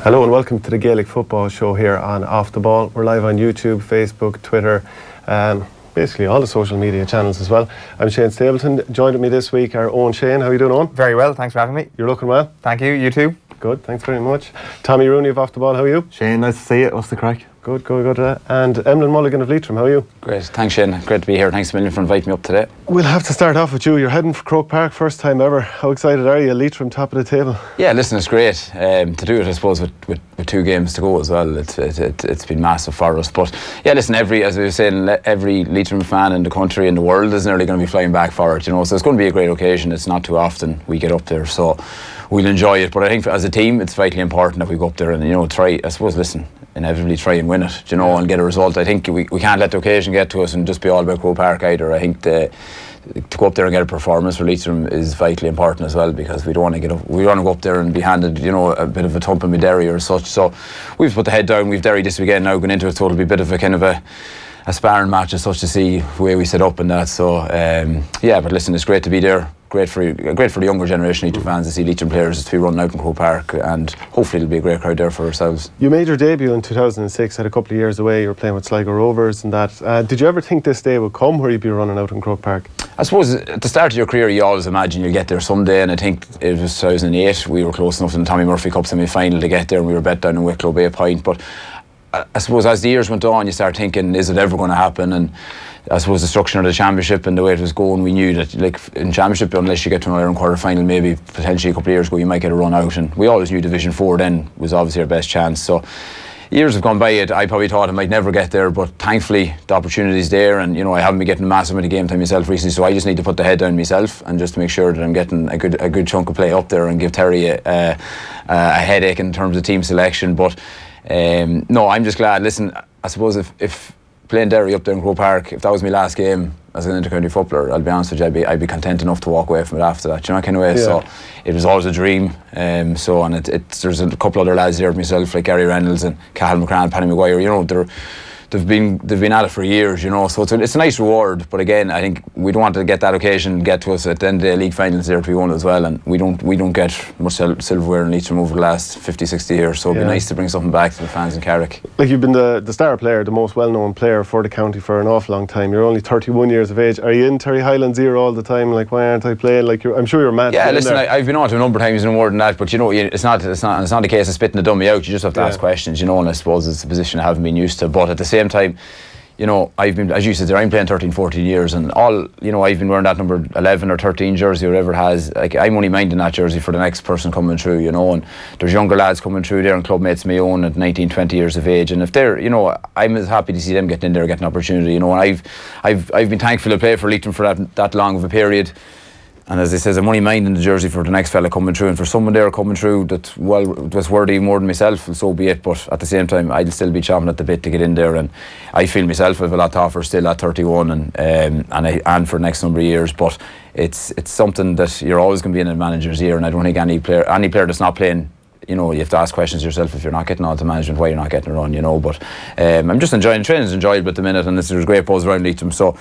Hello and welcome to the Gaelic Football Show here on Off the Ball. We're live on YouTube, Facebook, Twitter, basically all the social media channels as well. I'm Shane Stapleton. Joining me this week are Eoin. Shane, how are you doing, Eoin? Very well, thanks for having me. You're looking well? Thank you, you too. Good, thanks very much. Tommy Rooney of Off the Ball, how are you? Shane, nice to see you. What's the crack? Good. And Emlyn Mulligan of Leitrim, how are you? Great, thanks Shane, great to be here. Thanks a million for inviting me up today. We'll have to start off with you. You're heading for Croke Park, first time ever. How excited are you? Leitrim, top of the table. Yeah, listen, it's great to do it, I suppose, with 2 games to go as well. It's been massive for us. But yeah, listen, as we were saying, every Leitrim fan in the country and the world is nearly going to be flying back for it, so it's going to be a great occasion. It's not too often we get up there, so we'll enjoy it. But I think as a team, it's vitally important that we go up there and try, I suppose, inevitably try and win it, and get a result. I think we can't let the occasion get to us and just be all about Croke Park either. I think to go up there and get a performance for Leitrim is vitally important as well, because we don't want to get up. We want to go up there and be handed, a bit of a thump in Derry or such. So we've put the head down. We've Derry this weekend now going into it, so it'll be a bit of a kind of a sparring match as such to see the way we set up and that. So yeah, but listen, it's great to be there. Great for the younger generation Leitrim fans to see Leitrim players to be running out in Croke Park, and hopefully it'll be a great crowd there for ourselves. You made your debut in 2006, had a couple of years away. You were playing with Sligo Rovers and that. Did you ever think this day would come where you'd be running out in Croke Park? I suppose at the start of your career you always imagine you'll get there someday, and I think it was 2008 we were close enough in the Tommy Murphy Cup semi-final to get there, and we were bet down in Wicklow by a point. But I suppose as the years went on, you start thinking, is it ever going to happen? And I suppose the structure of the championship and the way it was going, we knew that, like, in championship, unless you get to an Ireland quarter final, maybe potentially a couple of years ago, you might get a run out. And we always knew Division 4 then was obviously our best chance. So years have gone by. I probably thought I might never get there, but thankfully the opportunity's there, and I haven't been getting massive amount of game time myself recently, so I just need to put the head down myself and just to make sure that I'm getting a good chunk of play up there and give Terry a headache in terms of team selection. But no, I'm just glad. Listen, I suppose if playing Derry up there in Croke Park, if that was my last game as an inter-county footballer, I'll be honest with you, I'd be content enough to walk away from it after that, kind of way. Yeah. So it was always a dream. And there's a couple other lads there with myself, like Gary Reynolds and Cathal McCrann, Paddy Maguire. They've been at it for years, so it's a nice reward. But again, I think we don't want to get that occasion get to us at the end of the league finals there to be won as well, and we don't get much silverware in Leitrim over the last 50-60 years, so it'd be nice to bring something back to the fans in Carrick. Like, you've been the star player, the most well-known player for the county for an awful long time. You're only 31 years of age. Are you in Terry Highland's ear all the time? Like, why aren't I playing? Like, I'm sure you're mad. Yeah, listen, I've been on to a number of times and more than that, but it's not the case of spitting the dummy out. You just have to ask questions, and I suppose it's a position I haven't been used to. But at the same time, I've been, as you said there, I'm playing 13-14 years, and I've been wearing that number 11 or 13 jersey, or whatever it has. Like, I'm only minding that jersey for the next person coming through, and there's younger lads coming through there, and club mates my own at 19-20 years of age, and if they're, I'm as happy to see them getting in there, getting an opportunity, and I've been thankful to play for Leitrim for that long of a period. And as I says, I'm only minding the jersey for the next fella coming through, and for someone there coming through that's worthy more than myself, and so be it. But at the same time, I'll still be chomping at the bit to get in there, and I feel myself I have a lot to offer still at 31 and for the next number of years. But it's something that you're always going to be in a manager's ear, and I don't think any player that's not playing, you have to ask questions yourself if you're not getting on to management, why you're not getting a run, But I'm just enjoying training's enjoyable at the minute, and there's great buzz around Leitrim. So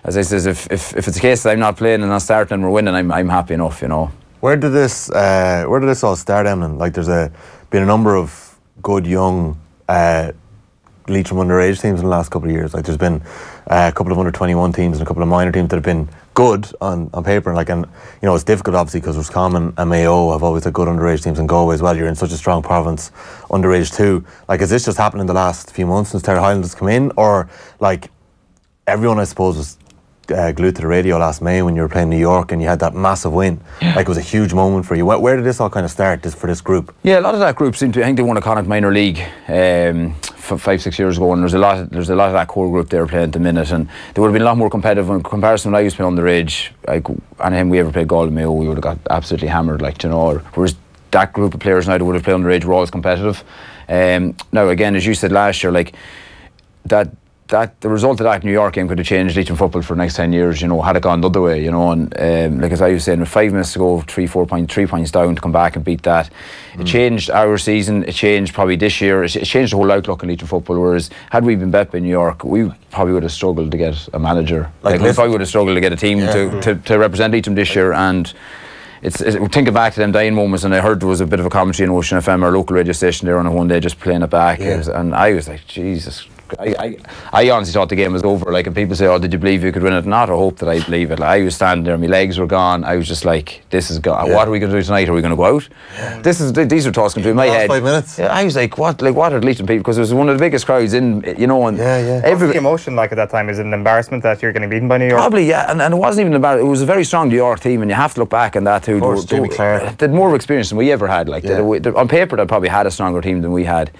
as I says, if it's a case that I'm not playing and not starting and we're winning, I'm happy enough, Where did this all start, Emlyn? Like, there's been a number of good young Leitrim underage teams in the last couple of years. Like, there's been a couple of under-21 teams and a couple of minor teams that have been good on paper. And it's difficult obviously because Roscommon and Mayo have always had good underage teams, and Galway as well. You're in such a strong province, underage too. Like, has this just happened in the last few months since Terry Highland has come in, or like everyone, I suppose, was glued to the radio last May when you were playing New York and you had that massive win? Yeah. Like, it was a huge moment for you. Where did this all kind of start for this group? Yeah, a lot of that group I think they won a Connacht minor league 5-6 years ago, and there's a lot of that core group there playing at the minute, and they would have been a lot more competitive in comparison when I was playing underage. Like, anytime we ever played Galway Mayo, we would have got absolutely hammered, whereas that group of players now that would have played underage were always competitive. Now again, as you said last year, like that the result of that New York game could have changed Leitrim football for the next 10 years, had it gone the other way, and like as I was saying, with 5 minutes to go, 3 points down, to come back and beat that, it changed our season, it changed probably this year, it changed the whole outlook in Leitrim football, whereas had we been bet by New York, we probably would have struggled to get a manager, we probably would have struggled to get a team to represent Leitrim this year, and thinking back to them dying moments, and I heard there was a bit of a commentary in Ocean FM, our local radio station there on a one day, just playing it back, and I was like, Jesus. I honestly thought the game was over. Like, and people say, "Oh, did you believe you could win it?" Not a hope that I believe it. Like, I was standing there, my legs were gone. I was just like, "This is gone. What are we going to do tonight? Are we going to go out?" These are talking through my head. 5 minutes. Yeah, I was like, "What? Like, what are the Leitrim people?" Because it was one of the biggest crowds in, you know. And What's the emotion like at that time? Is it an embarrassment that you're getting beaten by New York? Probably, yeah. And it wasn't even about. It was a very strong New York team, and you have to look back on that too. They had more experience than we ever had. Like, on paper, they probably had a stronger team than we had.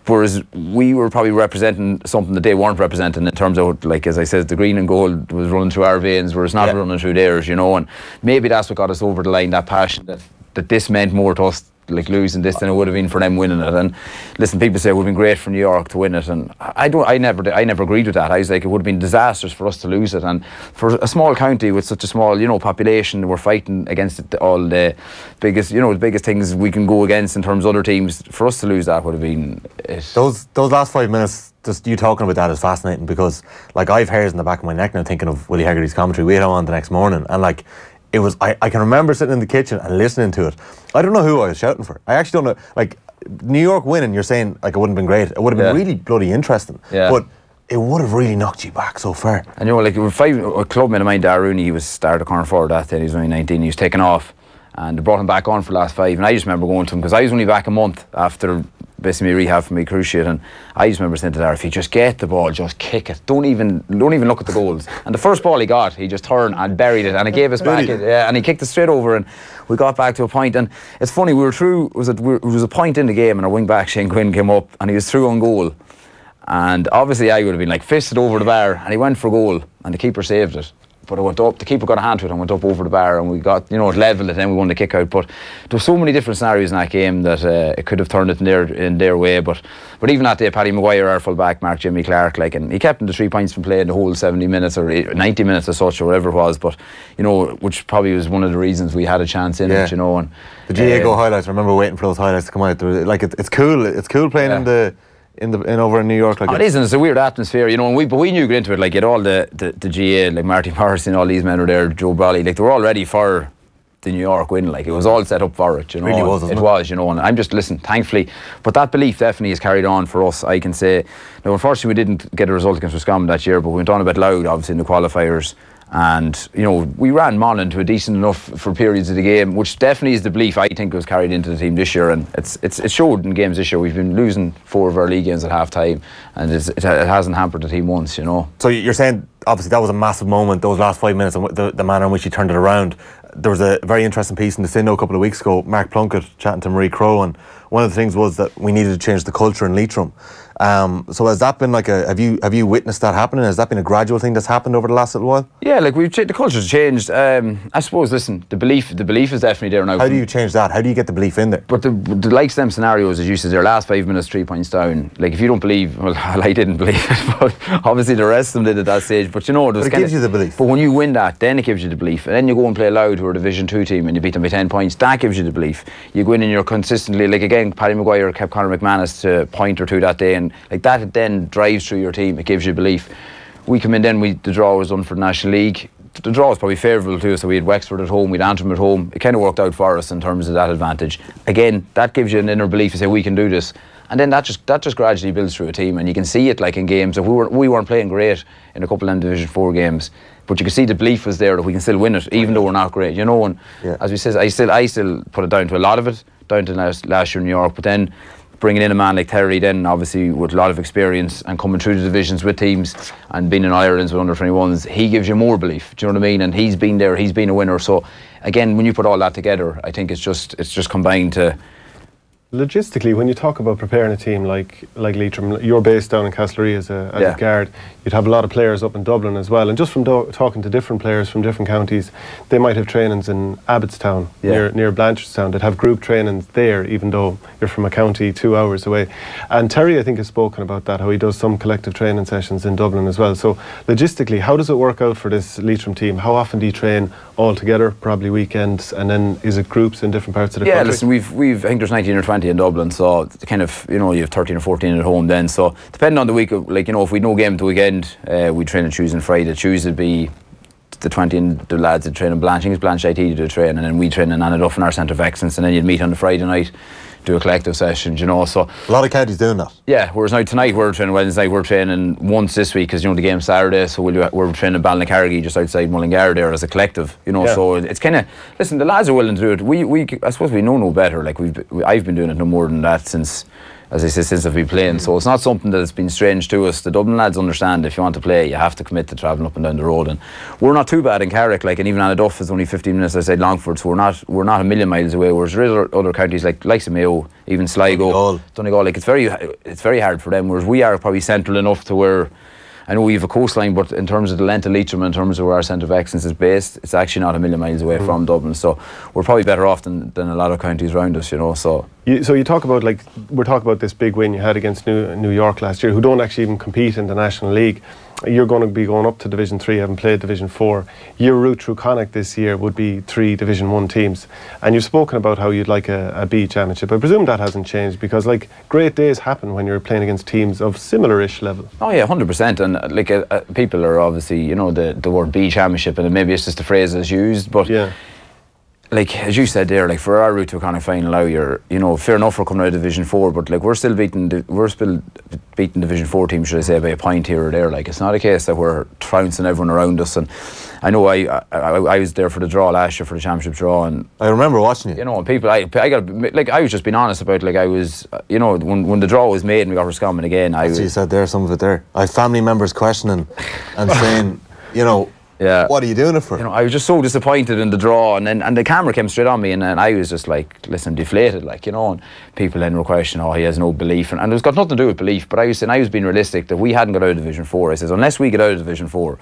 Whereas we were probably representing something that they weren't representing in terms of, like, as I said, the green and gold was running through our veins, whereas not running through theirs, you know. And maybe that's what got us over the line, that passion that this meant more to us, like, losing this than it would have been for them winning it. And listen, people say it would have been great for New York to win it, and I never agreed with that. I was like, it would have been disastrous for us to lose it, and for a small county with such a small, you know, population, we're fighting against all the biggest, you know, the biggest things we can go against in terms of other teams. For us to lose that would have been it. Those last 5 minutes, just you talking about that is fascinating, because, like, I've hairs in the back of my neck now thinking of Willie Haggerty's commentary. We had him on the next morning, and like, it was, I can remember sitting in the kitchen and listening to it. I don't know who I was shouting for. I actually don't know. Like, New York winning, you're saying, like, it wouldn't have been great. It would have been really bloody interesting. Yeah. But it would have really knocked you back so far. And you know, like, a clubmate of mine, Rooney, he was started corner forward that day. He was only 19. He was taken off, and they brought him back on for the last 5. And I just remember going to him, because I was only back a month after basically rehab from my cruise ship, and I just remember saying to Dara, if you just get the ball, just kick it. Don't even look at the goals. And the first ball he got, he just turned and buried it, and it gave us back. And he kicked it straight over, and we got back to a point. And it's funny, we were through. It was a point in the game, and our wing back Shane Quinn came up, and he was through on goal. And obviously, I would have been like fisted over the bar, and he went for goal, and the keeper saved it. But it went up, the keeper got a hand to it and went up over the bar, and we got, you know, it levelled it, and then we won the kick out. But there were so many different scenarios in that game that it could have turned it in their way. But even that day, Paddy Maguire, our full back, Mark Jimmy Clark, like, and he kept him to 3 points from playing the whole 70 minutes or 90 minutes as such, or whatever it was. But, you know, which probably was one of the reasons we had a chance in it, you know. And the GA Go highlights, I remember waiting for those highlights to come out. Like, it's cool playing in over in New York. Like, it is, and it's a weird atmosphere, you know. And we knew going into it, like, you had all the GA, like Marty Morrison, all these men were there, Joe Brawley, like, they were all ready for the New York win. Like, it was all set up for it, you know. It really was, it was, you know. And I'm just, listen, thankfully, but that belief definitely has carried on for us, I can say. Now, unfortunately, we didn't get a result against Roscommon that year, but we went on a bit loud, obviously, in the qualifiers. And, you know, we ran Monaghan to a decent enough for periods of the game, which definitely is the belief I think was carried into the team this year. And it showed in games this year. We've been losing 4 of our league games at half time, and it hasn't hampered the team once, you know. So you're saying, obviously, that was a massive moment, those last 5 minutes, and the manner in which you turned it around. There was a very interesting piece in the Sindo a couple of weeks ago, Mark Plunkett chatting to Marie Crowe, and one of the things was that we needed to change the culture in Leitrim. So has that been like have you witnessed that happening? Has that been a gradual thing that's happened over the last little while? Yeah, like, the culture's changed. I suppose, listen, the belief is definitely there now. How do you change that? How do you get the belief in there? But the likes of them scenarios, as you said, their last 5 minutes, 3 points down. Like, if you don't believe, well, I didn't believe it, but obviously the rest of them did at that stage. But, you know, it gives you the belief. But when you win that, then it gives you the belief. And then you go and play Louth, who are a Division 2 team, and you beat them by 10 points. That gives you the belief. You go in and you're consistently, like, again, Paddy Maguire kept Conor McManus to a point or two that day, and like that then drives through your team. It gives you belief. We come in then, the draw was done for the National League. The draw was probably favourable to us, so we had Wexford at home, we had Antrim at home. It kind of worked out for us in terms of that advantage. Again, that gives you an inner belief to say we can do this, and then that just gradually builds through a team, and you can see it, like, in games. If we weren't playing great in a couple of Division 4 games, but you can see the belief was there that we can still win it, even though we're not great, you know. And as we said, I still put it down to a lot of it, down to last year in New York, but then bringing in a man like Terry, then obviously with a lot of experience and coming through the divisions with teams and being in Ireland's with under 21s, he gives you more belief. Do you know what I mean? And he's been there, he's been a winner. So again, when you put all that together, I think it's just combined to. Logistically, when you talk about preparing a team like Leitrim, you're based down in Castlerea as a guard. You'd have a lot of players up in Dublin as well. And just from talking to different players from different counties, they might have trainings in Abbottstown, near Blanchardstown. They'd have group trainings there, even though you're from a county 2 hours away. And Terry, I think, has spoken about that, how he does some collective training sessions in Dublin as well. So logistically, how does it work out for this Leitrim team? How often do you train all together? Probably weekends, and then is it groups in different parts of the country? Yeah, listen, we've I think there's 19 or 20 in Dublin, so kind of, you know, you have 13 or 14 at home then. So depending on the week, like, you know, if we'd no game to weekend, we'd train on Tuesday and Friday. Tuesday would be the 20 and the lads that train in Blanche. I think it's Blanche IT to do the training, and then we train in Annaduff in our centre of excellence, and then you'd meet on the Friday night, do a collective session, you know. So a lot of counties doing that. Yeah, whereas now tonight we're training, Wednesday night we're training once this week, because you know the game's Saturday, so we're training Ballincarrigy just outside Mullingar there as a collective, you know. So it's kind of, listen, the lads are willing to do it. I suppose we know no better. Like I've been doing it no more than that since, as I say, since I've been playing. So it's not something that's been strange to us. The Dublin lads understand if you want to play, you have to commit to travelling up and down the road. And we're not too bad in Carrick, like, and even Annaduff is only 15 minutes outside Longford, so we're not a million miles away. Whereas there is other counties like of Mayo, even Sligo, Donegal, like it's very hard for them. Whereas we are probably central enough to where, I know we have a coastline, but in terms of the length of Leitrim, in terms of where our centre of excellence is based, it's actually not a million miles away from Dublin. So we're probably better off than a lot of counties around us, you know. So you talk about, like, we're talking about this big win you had against New York last year, who don't actually even compete in the National League. You're going to be going up to Division 3, haven't played Division 4. Your route through Connacht this year would be 3 Division 1 teams. And you've spoken about how you'd like a B championship. I presume that hasn't changed, because, like, great days happen when you're playing against teams of similar-ish level. Oh yeah, 100%. And like people are obviously, you know, the word B championship, and maybe it's just the phrase that's used, but yeah. Like, as you said there, like, for our route to a Connacht final now, you know, fair enough, we're coming out of Division 4, but like, we're still beating Division 4 teams, should I say, by a point here or there. Like, it's not a case that we're trouncing everyone around us. And I know I was there for the draw last year, for the championship draw, and I remember watching it. You know, and people, I was just being honest about, like, I was, you know, when the draw was made and we got Roscommon again, That's what you said there, some of it there. I had family members questioning and saying, you know, yeah, what are you doing it for? You know, I was just so disappointed in the draw, and the camera came straight on me, and I was just like, listen, deflated, like, you know. And people then were questioning, he has no belief, and it's got nothing to do with belief. But I was saying, I was being realistic that we hadn't got out of Division 4. I says, unless we get out of Division 4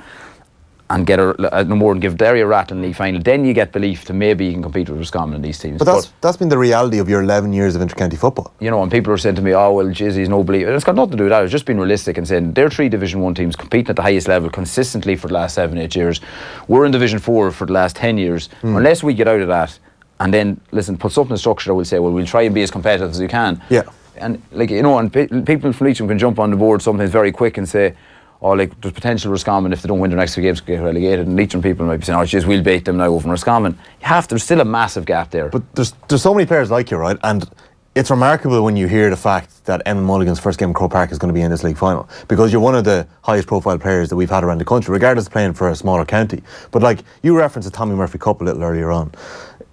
and get no more and give Derry a rat in the league final, then you get belief to maybe you can compete with Roscommon in these teams. But that's been the reality of your 11 years of inter-county football. You know, and people are saying to me, oh, well, jeez, he's no belief. And it's got nothing to do with that. I was just being realistic and saying, they're 3 Division 1 teams competing at the highest level consistently for the last 7-8 years. We're in Division 4 for the last 10 years. Unless we get out of that and then, listen, put something in structure, I will say, well, we'll try and be as competitive as we can. Yeah. And, like, you know, and people from Leitrim can jump on the board sometimes very quick and say, like, there's potential Roscommon, if they don't win their next 2 games, get relegated. And Leitrim people might be saying, jeez, we'll beat them now over Roscommon. There's still a massive gap there. But there's so many players like you, right? And it's remarkable when you hear the fact that Emlyn Mulligan's first game in Croke Park is going to be in this league final, because you're one of the highest profile players that we've had around the country, regardless of playing for a smaller county. But, like, you referenced the Tommy Murphy Cup a little earlier on.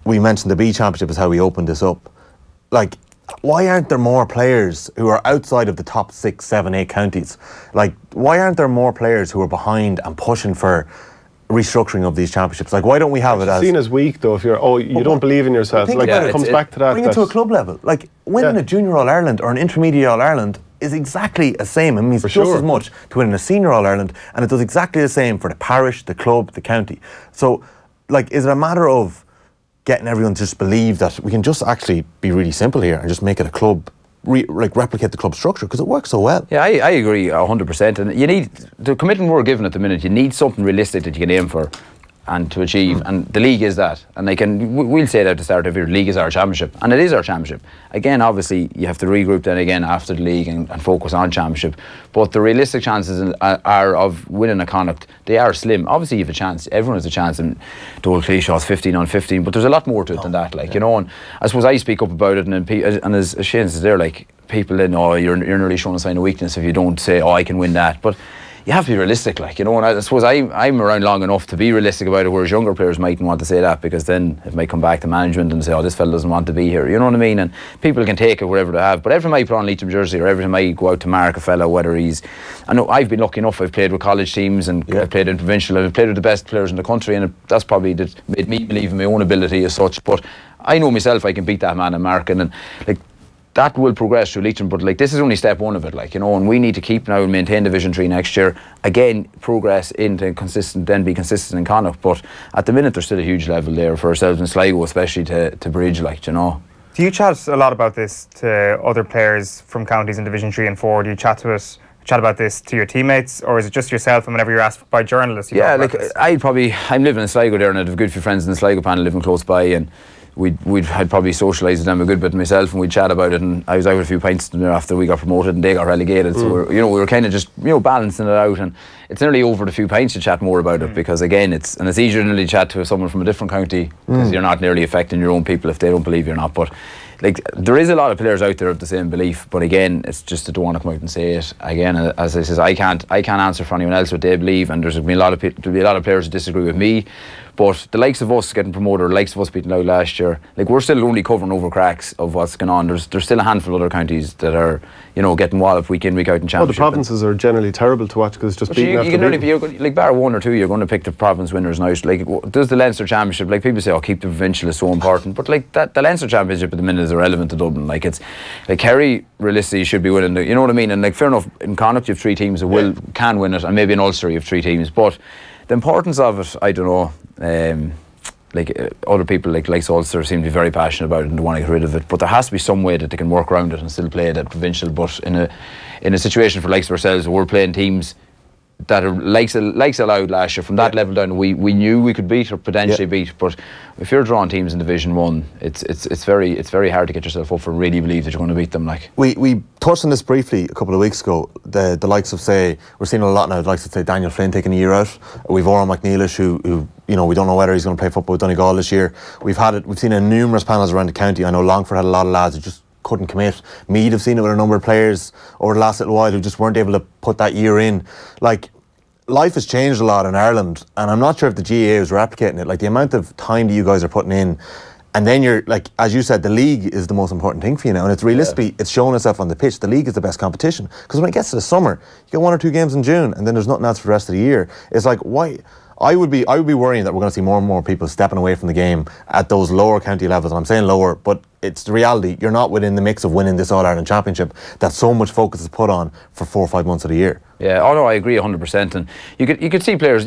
We mentioned the B Championship is how we opened this up. Like, why aren't there more players who are outside of the top 6, 7, 8 counties? Like, why aren't there more players who are behind and pushing for restructuring of these championships? Like, why don't we have it as seen as weak, though, if you're you don't believe in yourself? Like, it comes back to that. Bring it to a club level. Like, winning a Junior All Ireland or an Intermediate All Ireland is exactly the same. It means just as much to winning a Senior All Ireland, and it does exactly the same for the parish, the club, the county. So, like, is it a matter of getting everyone to just believe that we can just actually be really simple here and just make it a club, replicate the club structure, because it works so well? Yeah, I agree 100%. And you need, the commitment we're given at the minute, you need something realistic that you can aim for and to achieve, and the league is that. And we'll say that at the start of your league is our championship, and it is our championship. Again, obviously, you have to regroup then again after the league and focus on championship. But the realistic chances are of winning a Connacht, they are slim. Obviously, you have a chance. Everyone has a chance, and the old cliche is 15 on 15. But there's a lot more to it than that, like, you know. And I suppose I speak up about it, and as Shane says there, like, people then, you're nearly showing a sign of weakness if you don't say, I can win that. But you have to be realistic, like, you know. And I suppose I'm around long enough to be realistic about it, whereas younger players mightn't want to say that, because then it might come back to management and say, this fella doesn't want to be here, you know what I mean? And people can take it wherever they have. But every time I put on a Leitrim jersey, or every time I go out to mark a fella, whether I know I've been lucky enough, I've played with college teams, and I've played in provincial, I've played with the best players in the country, and that's probably made me believe in my own ability as such. But I know myself, I can beat that man in marking, and, like, that will progress through Leitrim, but, like, this is only step 1 of it, like, you know. And we need to keep now and maintain Division 3 next year. Again, progress into consistent, then be consistent in Connacht. But at the minute, there's still a huge level there for ourselves in Sligo, especially to bridge, like, you know. Do you chat a lot about this to other players from counties in Division 3 and 4? Do you chat about this to your teammates, or is it just yourself, and whenever you're asked by journalists? Yeah, like, I'm living in Sligo there, and I have a good few friends in the Sligo panel living close by, and I'd probably socialised with them a good bit myself, and we'd chat about it, and I was out with a few pints after we got promoted and they got relegated, so we were kind of just balancing it out, and it's nearly over the few pints to chat more about it, because again it's easier to nearly chat to someone from a different county, because you're not nearly affecting your own people if they don't believe you're not. But like, there is a lot of players out there of the same belief, but again, it's just that they want to come out and say it. Again, as I says, I can't answer for anyone else what they believe, and there'll be a lot of players who disagree with me. But the likes of us getting promoted, or the likes of us beating out last year, like, we're still only covering over cracks of what's going on. There's still a handful of other counties that are, getting walloped week in, week out in championship. Well, the provinces are generally terrible to watch, because it's just beating after beating. Like, bar 1 or 2, you're going to pick the province winners now. Like, does the Leinster Championship, like, people say, oh, keep the provincial is so important, but like, that the Leinster Championship at the minute is irrelevant to Dublin. Like, it's like, Kerry realistically should be winning you know what I mean? And like, fair enough, in Connacht you have 3 teams that can win it, and maybe in Ulster you have 3 teams, but the importance of it, I don't know. Other people like Ulster seem to be very passionate about it and they want to get rid of it, but there has to be some way that they can work around it and still play it at provincial. But in a situation for likes of ourselves, we're playing teams that are likes allowed last year from that level down, we knew we could beat or potentially beat. But if you're drawing teams in Division 1, it's very hard to get yourself up for really believe that you're going to beat them. Like, we touched on this briefly a couple of weeks ago. The likes of, say, we're seeing a lot now, the likes of, say, Daniel Flynn taking a year out. We've Oran McNeilish who we don't know whether he's going to play football with Donegal this year. We've seen in numerous panels around the county. I know Longford had a lot of lads who just couldn't commit. Meath have seen it with a number of players over the last little while who just weren't able to put that year in. Like, life has changed a lot in Ireland, and I'm not sure if the GAA is replicating it. Like, the amount of time that you guys are putting in, and then you're, like, as you said, the league is the most important thing for you now, and it's realistically, it's showing itself on the pitch. The league is the best competition, because when it gets to the summer, you get 1 or 2 games in June, and then there's nothing else for the rest of the year. It's like, why? I would be worrying that we're going to see more and more people stepping away from the game at those lower county levels. And I'm saying lower, but it's the reality. You're not within the mix of winning this All-Ireland Championship that so much focus is put on for 4 or 5 months of the year. Yeah, no, I agree 100%. And you could see players,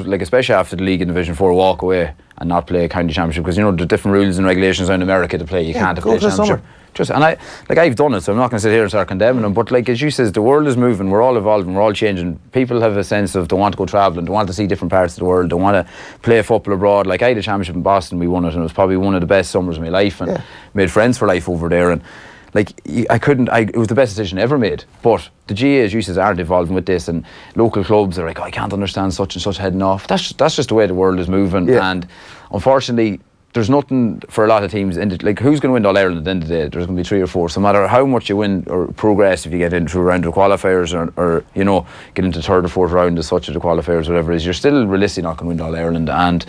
like, especially after the league in Division 4, walk away and not play a county championship, because there's different rules and regulations around America to play. You can't play a championship. I've done it, so I'm not going to sit here and start condemning them, but like, as you says, the world is moving, we're all evolving, we're all changing. People have a sense of they want to go travelling, they want to see different parts of the world, they want to play football abroad. Like, I had a championship in Boston, we won it, and it was probably one of the best summers of my life, and made friends for life over there. And like, it was the best decision ever made. But the GAA, as you says, aren't evolving with this, and local clubs are like, oh, I can't understand such and such heading off. That's just the way the world is moving, and unfortunately, there's nothing for a lot of teams. Like, who's going to win All Ireland at the end of the day? There's going to be 3 or 4. So no matter how much you win or progress, if you get into a round of qualifiers or get into 3rd or 4th round as such of the qualifiers, whatever it is, you're still realistically not going to win All Ireland. And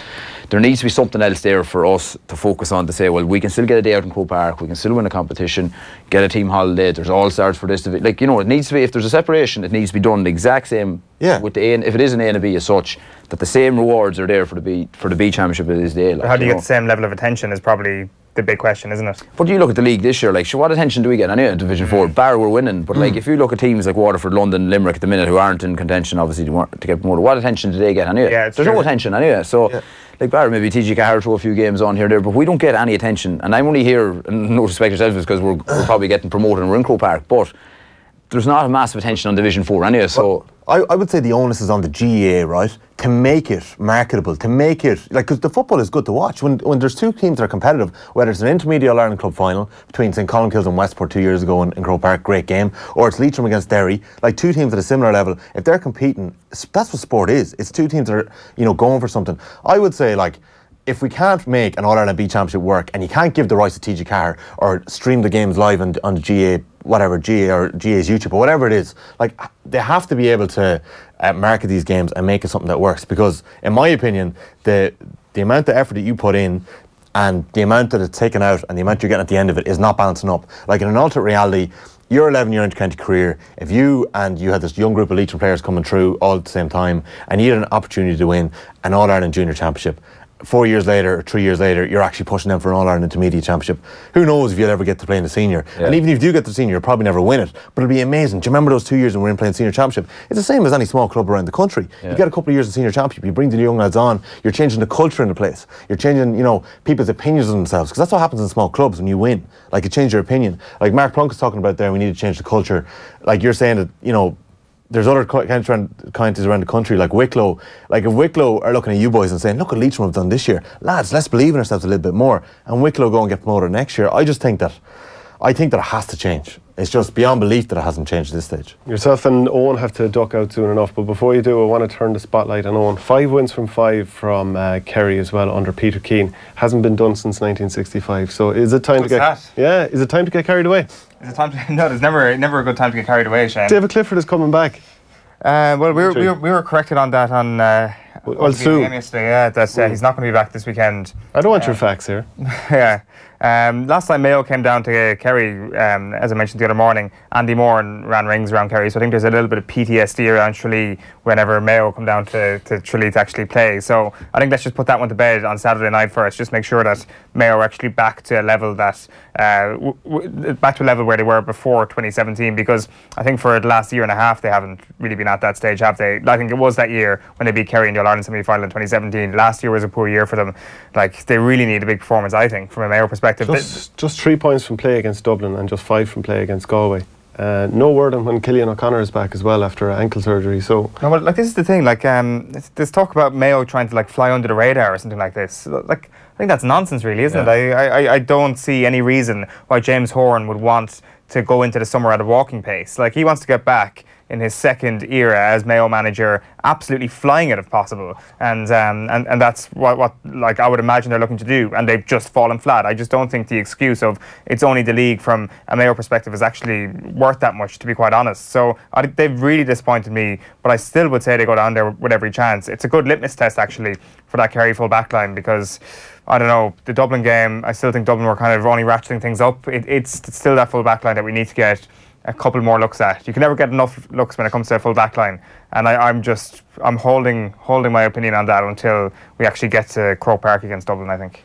there needs to be something else there for us to focus on, to say, well, we can still get a day out in Croke Park, we can still win a competition, get a team holiday. There's all stars for this. Like, it needs to be, if there's a separation, it needs to be done the exact same. With the A, if it is an A and a B as such, that the same rewards are there for the B championship as it is the A. Like, how do you get the same level of attention is probably the big question, isn't it? But you look at the league this year, like, what attention do we get anyway in Division 4? Bar we're winning, but like, if you look at teams like Waterford, London, Limerick at the minute, who aren't in contention obviously to get promoted, what attention do they get anyway? There's no attention anyway, so like, bar maybe TG Cahir throw a few games on here there, but we don't get any attention. And I'm only here, and no respect yourselves, because we're probably getting promoted and we're in Croke Park, but there's not a massive attention on Division 4 anyway, so I would say the onus is on the GAA, right, to make it marketable, to make it, like, because the football is good to watch. When there's 2 teams that are competitive, whether it's an intermediate All-Ireland Club final between St Columkills and Westport 2 years ago in Croke Park, great game, or it's Leitrim against Derry, like 2 teams at a similar level, if they're competing, that's what sport is. It's 2 teams that are, going for something. I would say, like, if we can't make an All-Ireland B Championship work, and you can't give the rights to TG Cahir or stream the games live on the GAA, whatever, GAA or GAA's YouTube or whatever it is, like, they have to be able to market these games and make it something that works. Because, in my opinion, the amount of effort that you put in and the amount that it's taken out and the amount you're getting at the end of it is not balancing up. Like, in an alternate reality, your 11-year inter-county career, if you had this young group of Leitrim players coming through all at the same time, and you had an opportunity to win an All-Ireland Junior Championship, 4 years later or 3 years later, you're actually pushing them for an All-Ireland Intermediate Championship. Who knows if you'll ever get to play in the senior. And even if you do get to the senior, you'll probably never win it. But it'll be amazing. Do you remember those 2 years when we were in playing senior championship? It's the same as any small club around the country. You get a couple of years in senior championship, you bring the young lads on, you're changing the culture in the place. You're changing, people's opinions of themselves. Because that's what happens in small clubs when you win. Like, it changes your opinion. Like Mark Plunk is talking about there, we need to change the culture. Like you're saying that, there's other counties around the country like Wicklow. Like if Wicklow are looking at you boys and saying, look what Leitrim have done this year, lads, let's believe in ourselves a little bit more, and Wicklow go and get promoted next year. I think that it has to change. It's just beyond belief that it hasn't changed at this stage. Yourself and Eoin have to duck out soon enough, but before you do, I want to turn the spotlight on Eoin. 5 wins from 5 from Kerry as well under Peter Keane. Hasn't been done since 1965. So is it time to get carried away? Is it time to? No, there's never a good time to get carried away, Shane. David Clifford is coming back. Well, we were corrected on that on soon. Yesterday. Yeah, that's he's not going to be back this weekend. I don't want your facts here. Yeah. Last time Mayo came down to Kerry, as I mentioned the other morning, Andy Moore ran rings around Kerry, so I think there's a little bit of PTSD around Tralee whenever Mayo come down to Tralee to actually play. So I think let's just put that one to bed on Saturday night first. Just make sure that Mayo are actually back to a level that where they were before 2017, because I think for the last year and a half they haven't really been at that stage, have they? I think it was that year when they beat Kerry in the All-Ireland semi-final in 2017. Last year was a poor year for them. Like, they really need a big performance, I think, from a Mayo perspective. Just 3 points from play against Dublin and just 5 from play against Galway. No word on when Cillian O'Connor is back as well after ankle surgery. So no, well, like, this is the thing. Like, there's talk about Mayo trying to like fly under the radar or something like this. Like, I think that's nonsense, really, isn't it? I don't see any reason why James Horan would want to go into the summer at a walking pace. Like, he wants to get back in his second era as Mayo manager, absolutely flying it if possible, and that's what like I would imagine they're looking to do, and they've just fallen flat. I just don't think the excuse of it's only the league from a Mayo perspective is actually worth that much, to be quite honest. So they've really disappointed me, but I still would say they go down there with every chance. It's a good litmus test actually for that Kerry full back line, because I don't know, the Dublin game, I still think Dublin were kind of only ratcheting things up. It's still that full back line that we need to get a couple more looks at. You can never get enough looks when it comes to a full back line, and I'm holding my opinion on that until we actually get to Croke Park against Dublin, I think.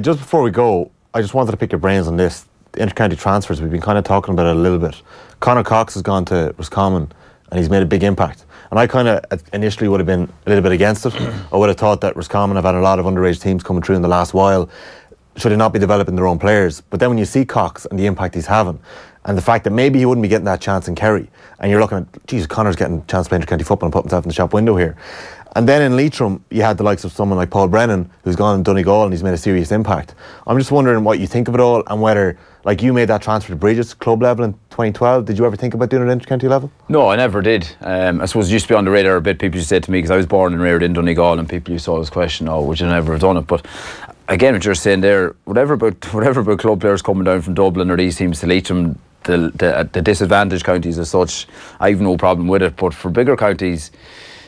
Just before we go, I just wanted to pick your brains on this. The inter-county transfers, we've been kind of talking about it a little bit. Conor Cox has gone to Roscommon and he's made a big impact, and I kind of initially would have been a little bit against it. I would have thought that Roscommon have had a lot of underage teams coming through in the last while. Should they not be developing their own players? But then when you see Cox and the impact he's having, and the fact that maybe he wouldn't be getting that chance in Kerry, and you're looking at, Jesus, Connor's getting a chance to play inter-county football and put himself in the shop window here. And then in Leitrim, you had the likes of someone like Paul Brennan, who's gone to Donegal and he's made a serious impact. I'm just wondering what you think of it all, and whether, like, you made that transfer to Bridges club level in 2012. Did you ever think about doing it at inter-county level? No, I never did. I suppose it used to be on the radar a bit. People used to say to me, because I was born and reared in Donegal, and people used to always question, oh, would you never have done it? But again, what you're saying there, whatever about club players coming down from Dublin or these teams to Leitrim, the disadvantaged counties as such, I've no problem with it. But for bigger counties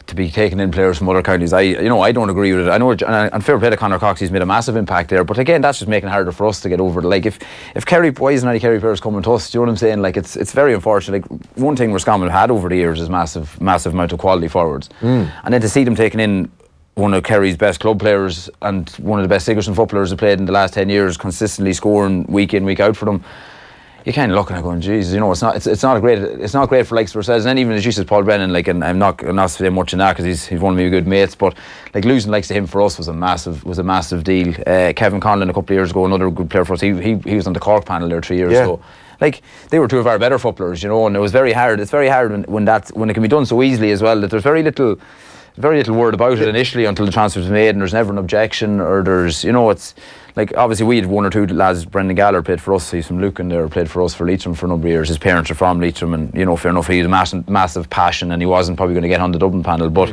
to be taking in players from other counties, I don't agree with it. I know, and fair play to Conor Cox, he's made a massive impact there, but again, that's just making it harder for us to get over it. Like, if Kerry, why isn't any Kerry players coming to us? Do you know what I'm saying? Like, it's very unfortunate. Like, one thing Roscommon had over the years is massive amount of quality forwards, and then to see them taking in one of Kerry's best club players and one of the best Sigerson footballers who played in the last 10 years, consistently scoring week in, week out for them, you're kind of looking at going, geez, you know, it's not great for likes of ourselves. And then even as you said, Paul Brennan, like, and I'm not saying much in that because he's one of my good mates, but like, losing likes to him for us was a massive deal. Kevin Conlon a couple of years ago, another good player for us. He was on the Cork panel there 3 years ago. Like, they were two of our better footballers, you know, and it was very hard. It's very hard when it can be done so easily as well, that there's very little word about it initially until the transfer's made, and there's never an objection, or there's, you know, it's like, obviously we had one or two lads. Brendan Gallagher played for us, he's from Lucan there, played for us for Leitrim for a number of years. His parents are from Leitrim, and, you know, fair enough, he had a massive passion, and he wasn't probably going to get on the Dublin panel, but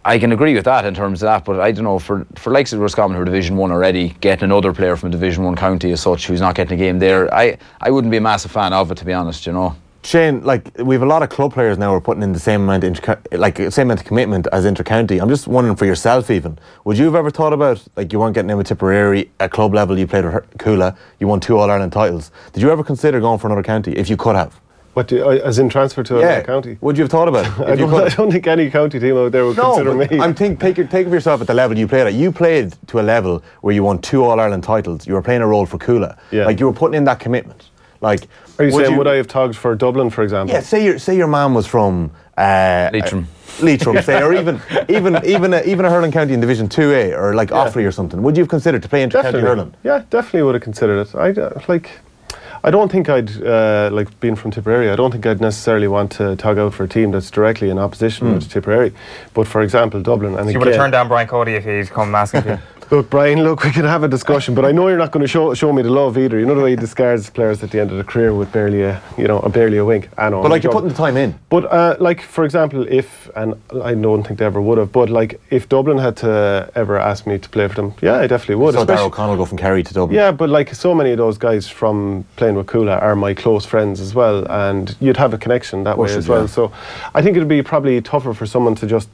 I can agree with that in terms of that. But I don't know, for likes of Roscommon who are Division 1 already, getting another player from a Division 1 county as such who's not getting a game there, I wouldn't be a massive fan of it, to be honest, you know. Shane, like, we have a lot of club players now who are putting in the same amount of commitment as inter-county. I'm just wondering for yourself, even, would you have ever thought about, like, you weren't getting in with Tipperary at club level, you played with Coola, you won 2 All-Ireland titles. Did you ever consider going for another county, if you could have? What, as in transfer to another county? Would you have thought about it? I don't think any county team out there would consider me. Take it for yourself at the level you played at. You played to a level where you won 2 All-Ireland titles. You were playing a role for Coola. Yeah. Like, you were putting in that commitment. Like, are you saying would I have togged for Dublin, for example? Yeah, say your man was from Leitrim, say, or even a hurling county in Division 2A, or like Offaly or something. Would you have considered to play inter-county hurling? Yeah, definitely would have considered it. I don't think I'd, like being from Tipperary, I don't think I'd necessarily want to tug out for a team that's directly in opposition with Tipperary. But for example, Dublin, and you would have turned down Brian Cody if he'd come asking for you. Look, Brian, we can have a discussion, but I know you're not going to show me the love either. You know the way he discards players at the end of the career with barely a wink. I know. But like, you're putting the time in. But like, for example, and I don't think they ever would have, but like, if Dublin had to ever ask me to play for them, yeah, I definitely would. So Darragh O'Connell go from Kerry to Dublin. Yeah, but like, so many of those guys from playing with Coola are my close friends as well, and you'd have a connection that way as well. Yeah. So I think it'd be probably tougher for someone to just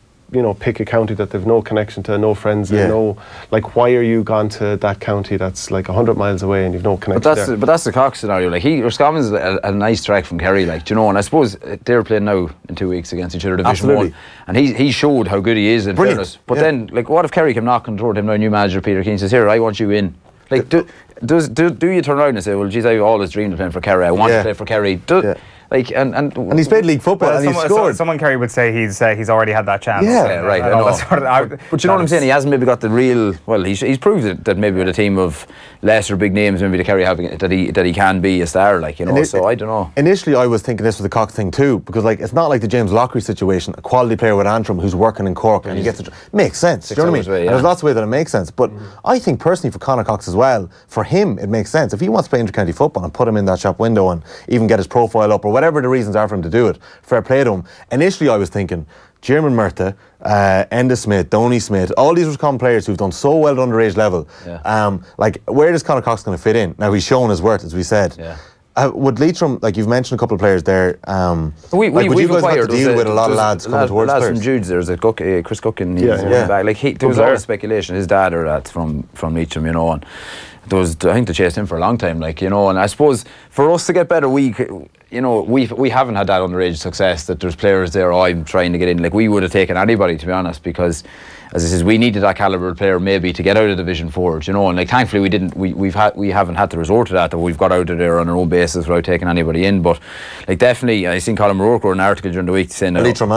pick a county that they've no connection to, no friends, and no, like, why are you gone to that county that's like 100 miles away and you've no connection But that's the Cox scenario. Like, Roscommon's a nice track from Kerry, like, do you know, and I suppose they're playing now in 2 weeks against each other, Division 1, and he showed how good he is in fairness. But then, like, what if Kerry came knocking toward him now, new manager Peter Keane says, here, I want you in. Like, do you turn around and say, well, geez, I always dreamed of playing for Kerry, I want to play for Kerry. Like, and he's played league football and he's scored. Someone Kerry would say he's already had that chance. Yeah, right. I know. But you know what I'm saying? He hasn't maybe got the real. Well, he's proved that maybe with a team of lesser big names, maybe the Kerry having that he can be a star. Like, you know. So I don't know. Initially, I was thinking this was the Cox thing too, because like, it's not like the James Lockery situation. A quality player with Antrim who's working in Cork and he gets makes sense. Do you know what I mean? Away, and there's lots of ways that it makes sense. But I think personally for Conor Cox as well, for him it makes sense if he wants to play intercounty football and put him in that shop window and even get his profile up or whatever the reasons are for him to do it. Fair play to him. Initially, I was thinking Jeremy Murtagh, Enda Smith, Donny Smith, all these Roscommon players who've done so well at underage level. Yeah. Like, where is Conor Cox going to fit in? Now, he's shown his worth, as we said. Yeah. Would Leitrim, like you've mentioned a couple of players there, would you guys have to deal with a lot of lads coming towards players? From Jude's, there's a Chris Cook and back. Like, there was always speculation. His dad or that's from Leitrim, you know, and I think they chased him for a long time, like, you know, and I suppose for us to get better, we haven't had that underage success that there's players there, I'm trying to get in. Like, we would have taken anybody, to be honest, because as I said, we needed that calibre of player maybe to get out of Division 4, you know, and like, thankfully we didn't. We haven't had to resort to that we've got out of there on our own basis without taking anybody in. But like, definitely, I seen Colin O'Rourke wrote an article during the week saying a Leitrim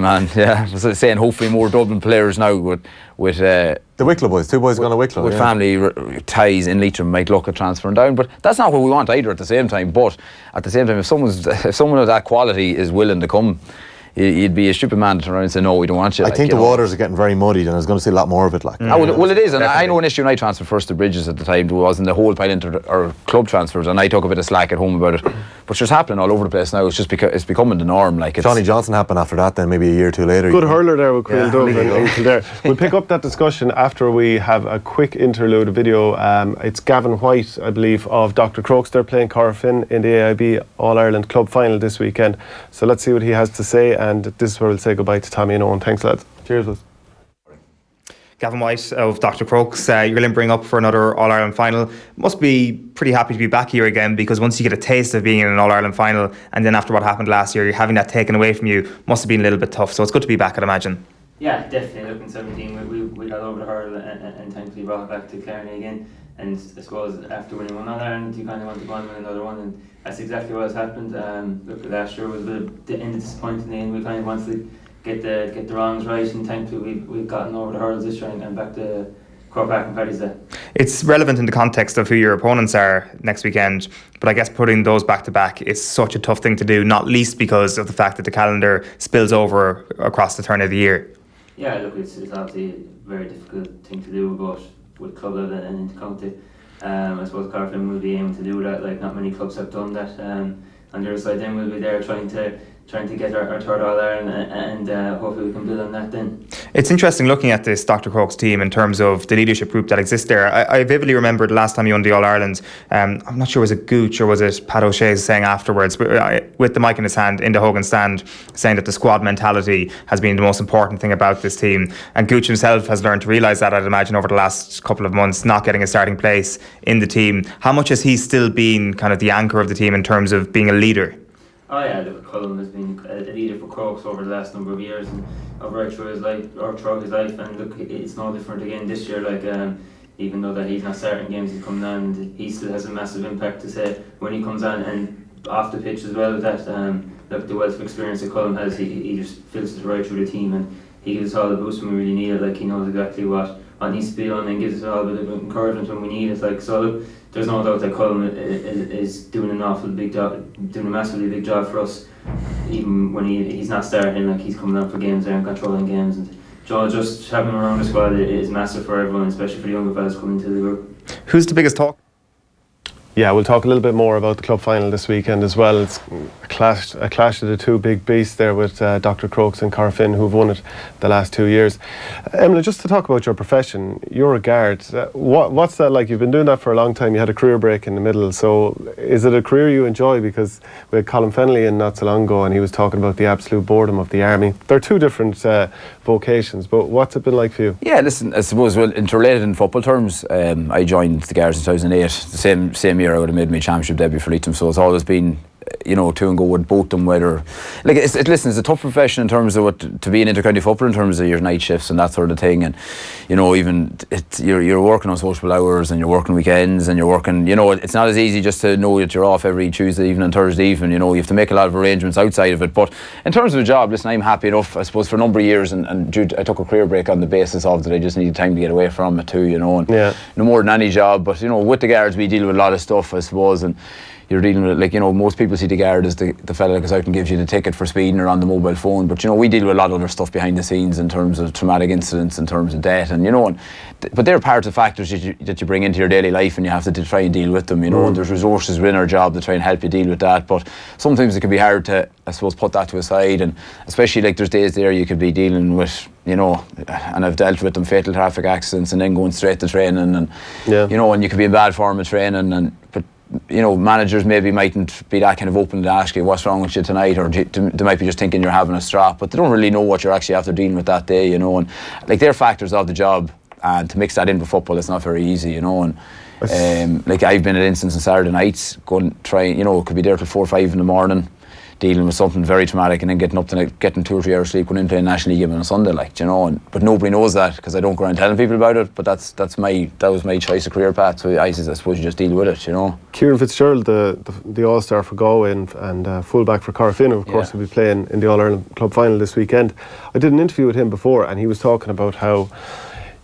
man, yeah, saying hopefully more Dublin players now with the Wicklow boys, 2 boys gone to Wicklow with family ties in Leitrim might look at transferring down. But that's not what we want either. At the same time, if someone of that quality is willing to come, you'd be a stupid man to turn around and say, no, we don't want you. I think the waters are getting very muddied and I was going to see a lot more of it. Like, well, it is, and definitely. I know an issue when I transferred first to Bridges at the time, there wasn't the whole pile into our club transfers, and I took a bit of slack at home about it. But it's just happening all over the place now. It's just because it's becoming the norm. Like, Johnny Johnson happened after that, then maybe a year or two later. Good hurler there with Quill Dove and Kildare. We'll pick up that discussion after we have a quick interlude video. It's Gavin White, I believe, of Dr. Crokes. They're playing Corofin in the AIB All-Ireland Club Final this weekend. So let's see what he has to say, and this is where we'll say goodbye to Tommy and Eoin. Thanks, lads. Cheers, lads. Gavin White of Dr. Crokes, you're limbering up for another All-Ireland final. Must be pretty happy to be back here again, because once you get a taste of being in an All-Ireland final, and then after what happened last year, you're having that taken away from you, must have been a little bit tough. So it's good to be back, I'd imagine. Yeah, definitely. Looking 17, we got over the hurdle and thankfully brought it back to Clarny again. And I suppose after winning one All-Ireland, you kind of want to go on and win another one, and that's exactly what has happened. Look, last year was a bit of the end of disappointing, and we kind of wanted to get the wrongs right, and thankfully we've gotten over the hurdles this year and back to Cork back and Paddy's Day. It's relevant in the context of who your opponents are next weekend, but I guess putting those back to back is such a tough thing to do, not least because of the fact that the calendar spills over across the turn of the year. Yeah, look, it's obviously a very difficult thing to do, but with club level and intercounty, I suppose Corofin will be aiming to do that. Like, not many clubs have done that. On the other side, then we'll be there trying to get our third All-Ireland, and hopefully we can build on that then. It's interesting looking at this Dr. Crokes team in terms of the leadership group that exists there. I vividly remember the last time you won the All-Ireland, I'm not sure was it Gooch or was it Pat O'Shea saying afterwards, with the mic in his hand in the Hogan stand, saying that the squad mentality has been the most important thing about this team. And Gooch himself has learned to realise that, I'd imagine, over the last couple of months, not getting a starting place in the team. How much has he still been kind of the anchor of the team in terms of being a leader? Oh yeah, look, Colin has been a leader for Crokes over the last number of years, and right through his life, and look, it's no different again this year. Like, even though that he's not starting games, he's coming on, and he still has a massive impact to say when he comes on, and off the pitch as well. That look, the wealth of experience that Colin has, he just filters right through the team, and he gives us all the boost when we really need it. Like, he knows exactly what what needs to be done and gives us all a bit of encouragement when we need it. Like, so look, there's no doubt that Colin is doing an awful big job, doing a massively big job for us, even when he's not starting. Like, he's coming out for games there and controlling games, and just having him around the squad is massive for everyone, especially for the younger fellas coming into the group. Who's the biggest talk? Yeah, we'll talk a little bit more about the club final this weekend as well. It's a clash of the two big beasts there with Dr. Crokes and Carfin, who've won it the last 2 years. Emlyn, just to talk about your profession, you're a guard. What's that like? You've been doing that for a long time. You had a career break in the middle. So is it a career you enjoy? Because we had Colin Fennelly in not so long ago, and he was talking about the absolute boredom of the army. They're two different vocations, but what's it been like for you? Yeah, listen, I suppose, well, interrelated in football terms, I joined the Guards in 2008, the same year I would have made my championship debut for Leitrim, so it's always been, you know, to and go with both them, whether, like, listen, it's a tough profession in terms of to be an intercounty football, in terms of your night shifts and that sort of thing, and, you know, even you're working on social hours, and you're working weekends, and you're working, you know, it's not as easy just to know that you're off every Tuesday evening and Thursday evening, you know, you have to make a lot of arrangements outside of it. But in terms of the job, listen, I'm happy enough, I suppose, for a number of years, and I took a career break on the basis of that I just needed time to get away from it too, you know, and no more than any job. But, you know, with the Guards we deal with a lot of stuff, I suppose, and you're dealing with, like, you know, most people see the guard as the fella that goes out and gives you the ticket for speeding or on the mobile phone, but, you know, we deal with a lot of other stuff behind the scenes in terms of traumatic incidents, in terms of death, and, you know, but they're part of factors that you bring into your daily life, and you have to try and deal with them, you know, and there's resources within our job to try and help you deal with that, but sometimes it can be hard to, I suppose, put that to a side, and especially, like, there's days there you could be dealing with, you know, and I've dealt with them, fatal traffic accidents, and then going straight to training, and, you know, and you could be in bad form of training, but, you know, managers maybe mightn't be that kind of open to ask you what's wrong with you tonight, or they might be just thinking you're having a strop, but they don't really know what you're actually after dealing with that day, you know, and, like, they're factors of the job, and to mix that in with football, it's not very easy, you know, and like, I've been at instance on Saturday nights, going try, you know, could be there till 4 or 5 in the morning, dealing with something very traumatic, and then getting 2 or 3 hours sleep, going in playing National League on a Sunday, like, you know, but nobody knows that, because I don't go around telling people about it, but that was my choice of career path, so I suppose you just deal with it, you know. Kieran Fitzgerald, the All-Star for Galway and full-back for Carfin, of course, will be playing in the All-Ireland Club Final this weekend. I did an interview with him before, and he was talking about how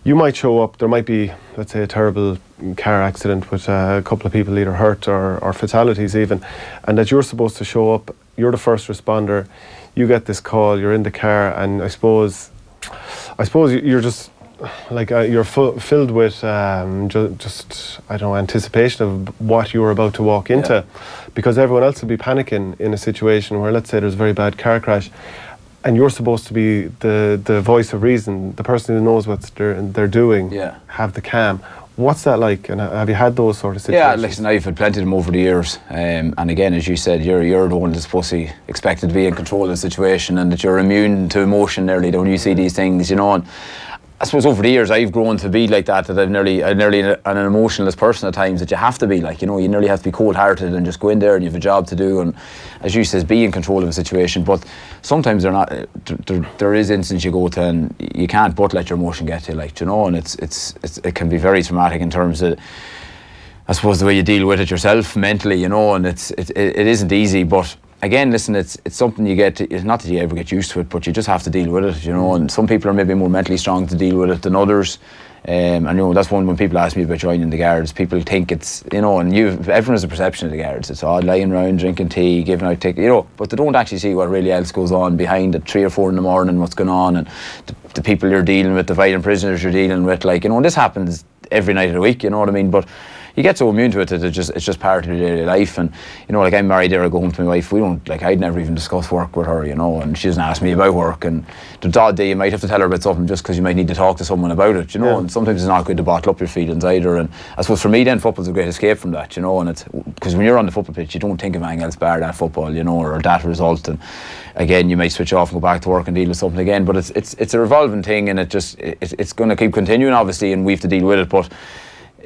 you might show up, there might be, let's say, a terrible car accident with a couple of people either hurt or fatalities even, and that you're supposed to show up, you're the first responder, you get this call, you're in the car, and I suppose you're just like you're filled with just I don't know, anticipation of what you're about to walk into, because everyone else will be panicking in a situation where, let's say, there's a very bad car crash, and you're supposed to be the voice of reason, the person who knows what they're doing, have the calm. What's that like, and have you had those sort of situations? Yeah, listen, I've had plenty of them over the years, and again, as you said, you're the one that's supposed to be expected to be in control of the situation, and that you're immune to emotion nearly when you see these things, you know. And I suppose over the years I've grown to be like that I'm nearly an emotionless person at times, that you have to be, like, you know, you nearly have to be cold-hearted and just go in there and you have a job to do, and as you says, be in control of a situation. But sometimes there is instances you go to and you can't but let your emotion get to you, like, you know, and it can be very traumatic in terms of, I suppose, the way you deal with it yourself mentally, you know, and it isn't easy, but again, listen, it's something you get to, it's not that you ever get used to it, but you just have to deal with it, you know, and some people are maybe more mentally strong to deal with it than others, and, you know, that's one, when people ask me about joining the Guards, people think it's, you know, and everyone has a perception of the Guards, it's all lying around, drinking tea, giving out tickets, you know, but they don't actually see what really else goes on behind at 3 or 4 in the morning, what's going on, and the people you're dealing with, the violent prisoners you're dealing with, like, you know, and this happens every night of the week, you know what I mean, but you get so immune to it that it's just part of your daily life. And, you know, like, I'm married there, I go home to my wife, we don't, like, I'd never even discuss work with her, you know, and she doesn't ask me about work, and the odd day you might have to tell her about something just because you might need to talk to someone about it, you know, and sometimes it's not good to bottle up your feelings either. And I suppose for me then, football's a great escape from that, you know, and it's because when you're on the football pitch you don't think of anything else bar that football, you know, or that result, and again you might switch off and go back to work and deal with something again, but it's a revolving thing, and it's going to keep continuing obviously, and we have to deal with it, but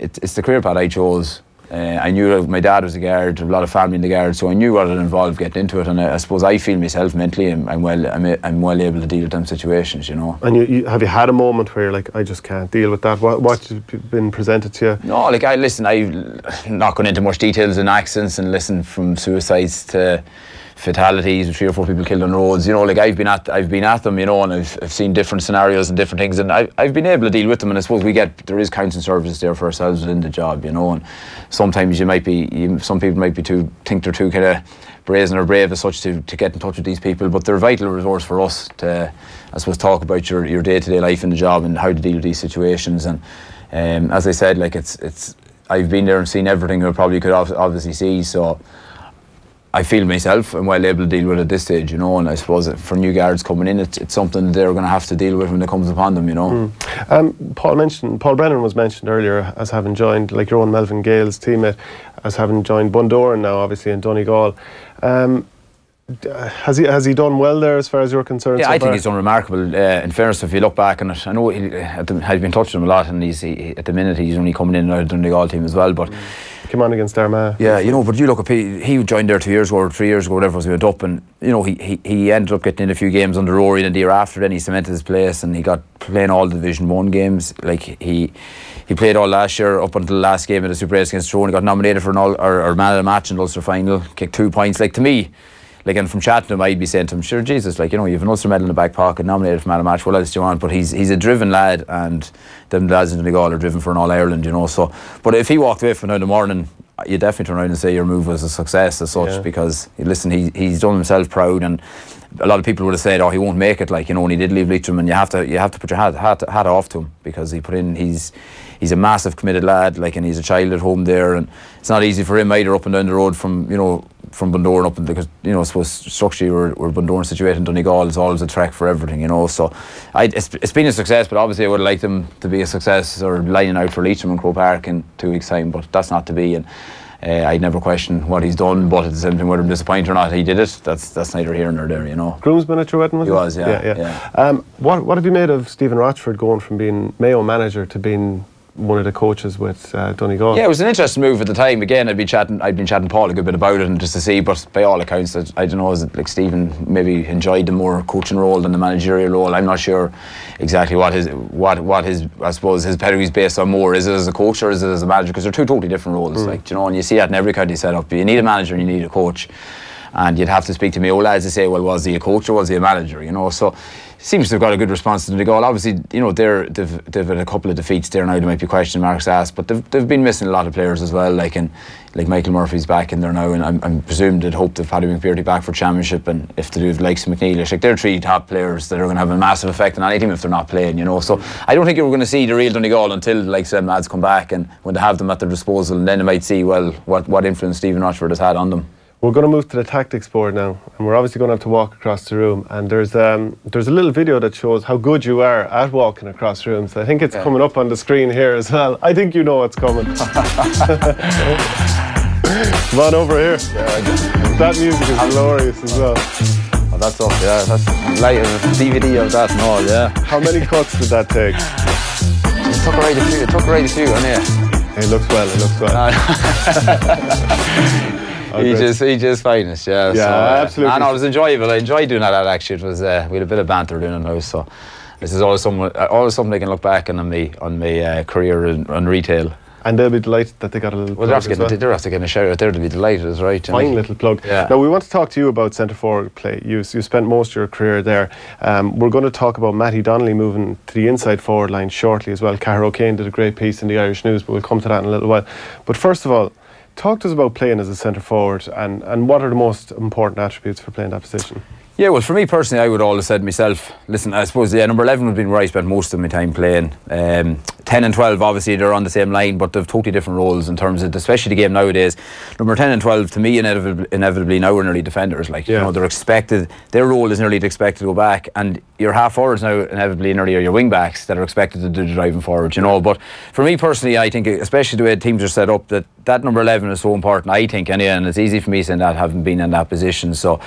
it's the career path I chose. I knew my dad was a guard, a lot of family in the Guard, so I knew what it involved getting into it, and I suppose I feel myself mentally I'm well able to deal with them situations, you know. And have you had a moment where you're like, I just can't deal with that? What's been presented to you? No, like, I'm not going into much details and accidents, and listen, from suicides to fatalities, 3 or 4 people killed on roads. You know, like I've been at them, you know, and I've seen different scenarios and different things, and I've been able to deal with them. And I suppose there is counselling services there for ourselves within the job, you know. And sometimes some people might think they're too kind of brazen or brave as such to get in touch with these people, but they're a vital resource for us to, I suppose, talk about your day-to-day life in the job and how to deal with these situations. And as I said, like it's I've been there and seen everything I probably could obviously see, so I feel myself I'm well able to deal with it at this stage, you know. And I suppose for new guards coming in, it's something they're going to have to deal with when it comes upon them, you know. Paul Brennan was mentioned earlier as having joined, like your own Melvin Gale's teammate, as having joined Bundoran now, obviously, in Donegal. Has he done well there as far as you're concerned? Yeah, I think he's done remarkable. In fairness, if you look back on it, I know I've been touching him a lot, and at the minute he's only coming in and out of the Donegal team as well. But came on against Armagh. Yeah, you know, but you look at he joined there 2 years ago or 3 years ago, whatever it was, he went up, and you know he ended up getting in a few games under Rory, and the year after then he cemented his place, and he got playing all the Division 1 games. Like he played all last year up until the last game of the Super 8 against Tyrone. He got nominated for or man of the match in the Ulster final, kicked 2 points. Like, to me, like, and from chatting to him, I'd be saying to him, sure, Jesus, like, you know, you've an Ulster medal in the back pocket, nominated for man of the match, what else do you want? But he's a driven lad, and them lads in Donegal are driven for an All-Ireland, you know. So, but if he walked away from now in the morning, you definitely turn around and say your move was a success as such, because listen, he's done himself proud, and a lot of people would have said, oh, he won't make it, like, you know, and he did leave Leitrim, and you have to put your hat off to him, because he's a massive committed lad, like, and he's a child at home there, and it's not easy for him either up and down the road from Bundoran up, because, you know, I suppose structurally where Bundoran situated in Donegal is always a trek for everything, you know. So it's been a success, but obviously I would have liked him to be a success or lining out for Leitrim and Croke Park in 2 weeks' time, but that's not to be. And I'd never question what he's done, but at the same time, whether I'm disappointed or not, he did it. That's neither here nor there, you know. Groomsman at your wedding, was he? He was, yeah. What have you made of Stephen Rochford going from being Mayo manager to being one of the coaches with Donegal? Yeah, it was an interesting move at the time. Again, I'd been chatting Paul a good bit about it, and just to see, but by all accounts, I don't know, like, Stephen maybe enjoyed the more coaching role than the managerial role. I'm not sure exactly what his I suppose his pedigree is based on more. Is it as a coach or is it as a manager? Because they're two totally different roles, like, you know, and you see that in every county setup. You need a manager and you need a coach. And you'd have to speak to Mayo lads to say, well, was he a coach or was he a manager, you know? So seems to have got a good response to the goal. Obviously, you know, they've had a couple of defeats there now. There might be question marks asked, but they've been missing a lot of players as well. Like Michael Murphy's back in there now, and I'm presumed they'd hoped of Paddy McPearty back for championship, and if they do the likes of McNeilish, like, they're 3 top players that are going to have a massive effect on any team if they're not playing, you know. So I don't think you were going to see the real Donegal until, like, some lads come back, and when they have them at their disposal, and then they might see, well, what influence Stephen Rochford has had on them. We're going to move to the tactics board now, and we're obviously going to have to walk across the room, and there's a little video that shows how good you are at walking across rooms. I think it's coming up on the screen here as well. I think you know what's coming. Come on over here. That music is glorious as well. Oh, that's up, yeah. That's like a DVD of that and all, yeah. How many cuts did that take? It took right a few, and It looks well. He just finest, yeah. Yeah, so, absolutely. And it was enjoyable. I enjoyed doing that actually. It was we had a bit of banter doing it now, so this is always something I can look back on my career in retail. And they'll be delighted that they got a little plug. They're after getting a shout out there to be delighted, right? Fine little plug. Yeah. Now, we want to talk to you about centre forward play. You spent most of your career there. We're going to talk about Matty Donnelly moving to the inside forward line shortly as well. Cara O'Kane did a great piece in the Irish News, but we'll come to that in a little while. But first of all, talk to us about playing as a centre forward, and what are the most important attributes for playing that position? Yeah, well, for me personally, I would always said to myself, listen, I suppose, number 11 would have been where I spent most of my time playing. 10 and 12, obviously, they're on the same line, but they've totally different roles in terms of, especially the game nowadays. Number 10 and 12, to me, inevitably now are nearly defenders. Like, you know, they're expected, their role is nearly expected to go back, and your half forwards now inevitably nearly are your wing backs that are expected to do the driving forward, you know. But for me personally, I think, especially the way teams are set up, that number 11 is so important, I think, anyway, and it's easy for me saying that, having been in that position. So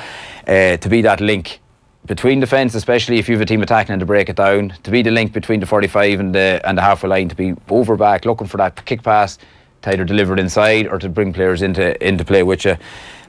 to be that link between defence, especially if you have a team attacking and to break it down, to be the link between the 45 and the halfway line, to be over back looking for that kick pass to either deliver it inside or to bring players into play with you.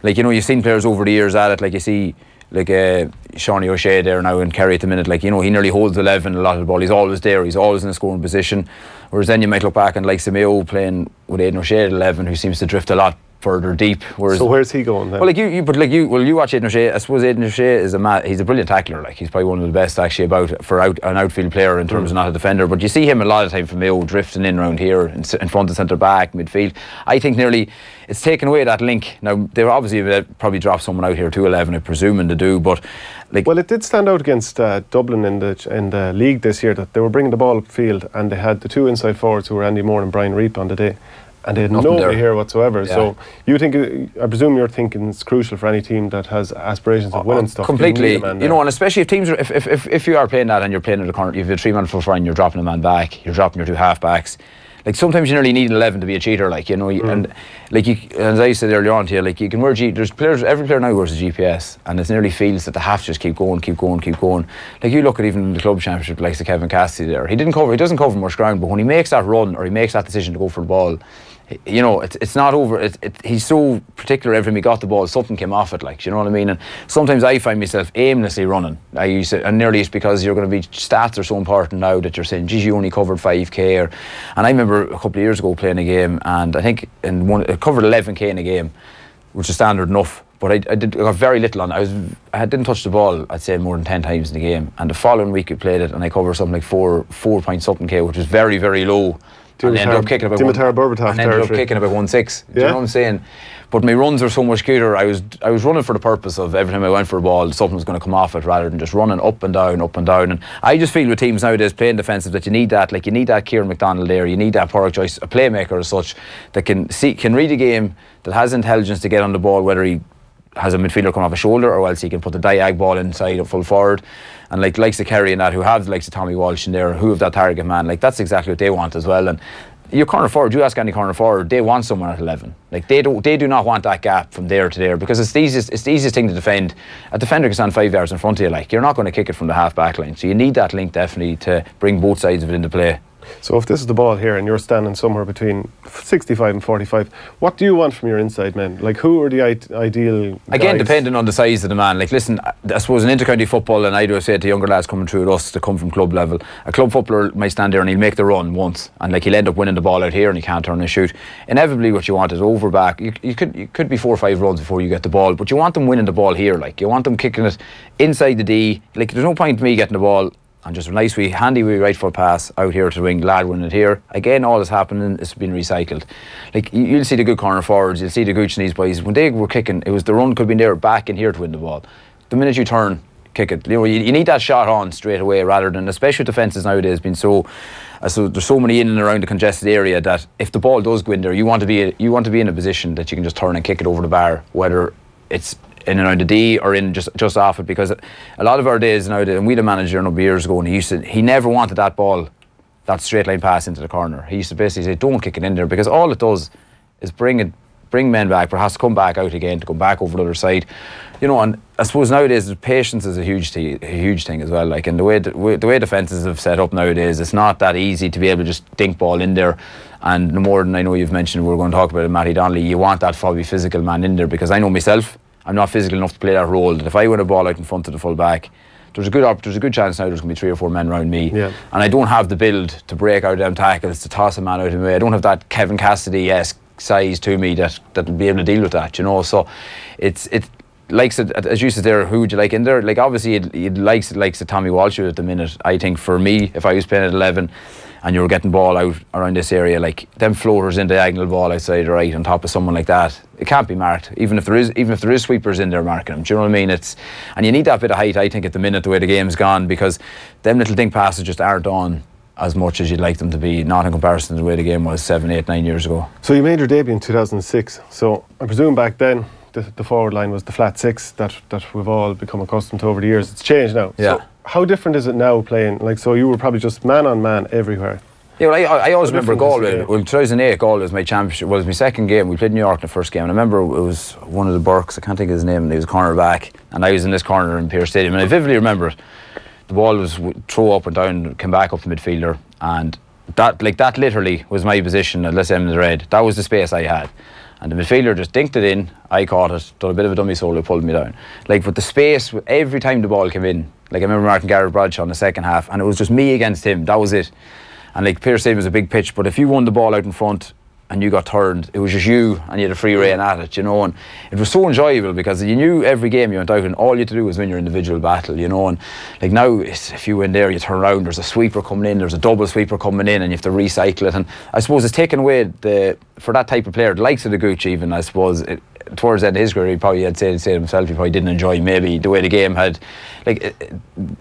Like, you know, you've seen players over the years at it, like you see like Seanie O'Shea there now in Kerry at the minute, like, you know, he nearly holds 11 a lot of the ball, he's always there, he's always in a scoring position. Whereas then you might look back and like Mayo playing with Aidan O'Shea at 11, who seems to drift a lot further deep. Whereas, so where's he going then? Well, you watch Aidan O'Shea. I suppose Aidan O'Shea is he's a brilliant tackler. Like, he's probably one of the best actually an outfield player in terms of not a defender. But you see him a lot of time from Mayo drifting in around here in front of centre back, midfield. I think nearly it's taken away that link. Now they obviously probably dropped someone out here to 11, I'm presuming to do, but. Well, it did stand out against Dublin in the league this year that they were bringing the ball upfield and they had the two inside forwards who were Andy Moore and Brian Reap on the day, and they had nobody here whatsoever. Yeah. So you think, I presume you're thinking it's crucial for any team that has aspirations of winning stuff. Completely, and especially if teams are, if you are playing that and you're playing at the corner, you have a 3-man full front, you're dropping a man back, you're dropping your 2 half-backs. Like, sometimes you nearly need an 11 to be a cheater, like, and like as I said earlier on to you, like, you can wear there's players, every player now wears a GPS, and it nearly feels that they have to just keep going. Like, you look at even the club championship, like the Kevin Cassidy there, he doesn't cover much ground, but when he makes that run or he makes that decision to go for the ball, it's not over. He's so particular every time he got the ball, something came off it, like, do you know what I mean? And sometimes I find myself aimlessly running. And nearly it's because you're going to be, stats are so important now that you're saying, geez, you only covered 5k. And I remember a couple of years ago playing a game, and I think I covered 11k in a game, which is standard enough. But I got very little on it. I didn't touch the ball, I'd say, more than 10 times in the game. And the following week we played it, and I covered something like 4 point something k, which was very, very low. And ended up kicking about 1.6. Do you know what I'm saying? But my runs were so much cuter. I was running for the purpose of every time I went for a ball, something was going to come off it, rather than just running up and down. And I just feel with teams nowadays playing defensive that you need that. Like, you need that Kieran McDonald there. You need that Porrick Joyce, a playmaker as such, that can read a game, that has intelligence to get on the ball, whether he has a midfielder come off a shoulder or else he can put the diag ball inside or full forward, and like likes of Kerry and that, who have the likes of Tommy Walsh in there, who have that target man. Like, that's exactly what they want as well. And your corner forward, you ask any corner forward, they want someone at 11. Like, they do not want that gap from there to there, because it's the easiest thing to defend. A defender can stand 5 yards in front of you. Like, you're not going to kick it from the half back line, so you need that link definitely to bring both sides of it into play. So if this is the ball here and you're standing somewhere between 65 and 45, what do you want from your inside men? Like, who are the ideal Again, guys? Depending on the size of the man. Like, listen, I suppose in intercounty football, and I do say to younger lads coming through at us to come from club level, a club footballer might stand there and he'll make the run once, and like, he'll end up winning the ball out here and he can't turn and shoot. Inevitably what you want is over back. You could be 4 or 5 runs before you get the ball, but you want them winning the ball here. Like, you want them kicking it inside the D. Like, there's no point in me getting the ball and just a nice handy right foot pass out here to the wing, lad winning it here. Again, all that's happening is being recycled. Like, you'll see the good corner forwards, you'll see the Gooch and these boys, when they were kicking, it was the run could have been there back in here to win the ball. The minute you turn, kick it. You need that shot on straight away, rather than, especially defences nowadays being so there's so many in and around the congested area, that if the ball does go in there, you want to be in a position that you can just turn and kick it over the bar, whether it's in and around the D or in just off it. Because a lot of our days now, and we had a manager a number of years ago, and he never wanted that ball, that straight line pass into the corner. He used to basically say, don't kick it in there, because all it does is bring men back, but has to come back out again to come back over the other side. And I suppose nowadays patience is a huge thing as well. Like, and the way defences have set up nowadays, it's not that easy to be able to just dink ball in there. And no more than, I know you've mentioned, we're going to talk about it, Matty Donnelly, you want that probably physical man in there, because I know myself, I'm not physical enough to play that role, that if I win a ball out in front of the full back, there's a good chance now there's going to be 3 or 4 men around me. Yeah. And I don't have the build to break out them tackles, to toss a man out of the way. I don't have that Kevin Cassidy-esque size to me that will be able to deal with that, So it likes it, as you said there, who would you like in there? Like, obviously you'd likes a Tommy Walsh at the minute. I think for me, if I was playing at 11 and you were getting ball out around this area, like them floaters in diagonal ball outside the right on top of someone like that, it can't be marked. Even if there is sweepers in there marking them, do you know what I mean? And you need that bit of height, I think, at the minute, the way the game's gone, because them little dink passes just aren't on as much as you'd like them to be, not in comparison to the way the game was 7, 8, 9 years ago. So you made your debut in 2006. So I presume back then the forward line was the flat 6 that we've all become accustomed to over the years. It's changed now. Yeah. So how different is it now playing? Like, so you were probably just man on man everywhere. Yeah, well, I always remember Galway. Well, 2008, Galway was my championship. Well, it was my second game. We played New York in the first game, and I remember it was one of the Burks, I can't think of his name, and he was cornerback, and I was in this corner in Pearse Stadium, and I vividly remember it. The ball was throw up and down, came back up the midfielder, and that literally was my position, unless I'm in the red. That was the space I had. And the midfielder just dinked it in, I caught it, done a bit of a dummy solo, pulled me down. Like, but the space, every time the ball came in, like I remember marking Gareth Bradshaw in the second half, and it was just me against him, that was it. And like, Pearse Stadium was a big pitch, but if you won the ball out in front, and you got turned, it was just you and you had a free rein at it, you know, and it was so enjoyable because you knew every game you went out and all you had to do was win your individual battle, you know. And like now, if you win there, you turn around, there's a sweeper coming in, there's a double sweeper coming in, and you have to recycle it. And I suppose it's taken away for that type of player, the likes of the Gooch even, I suppose, towards the end of his career, he probably had said himself, he probably didn't enjoy maybe the way the game had, like,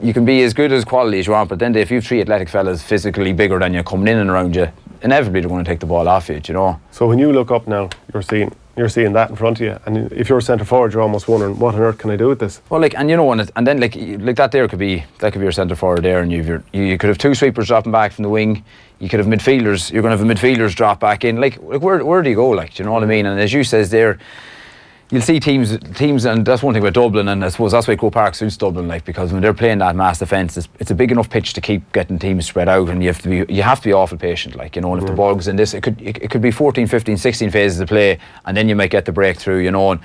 you can be as good as quality as you want, but then if you have 3 athletic fellas physically bigger than you coming in and around you, inevitably they're going to take the ball off you, you know. So when you look up now, you're seeing that in front of you, and if you're centre forward, you're almost wondering, what on earth can I do with this? Well, like, and you know, and then like that there could be your centre forward there, and you could have 2 sweepers dropping back from the wing. You could have midfielders. You're going to have a midfielders drop back in. Like where do you go? Like, do you know what I mean? And as you says there, you'll see teams, and that's one thing about Dublin, and I suppose that's why Croke Park suits Dublin, like, because when they're playing that mass defence, it's a big enough pitch to keep getting teams spread out, and you have to be awful patient, like, you know. And if the ball goes in this, it could be 14, 15, 16 phases of play, and then you might get the breakthrough, you know. And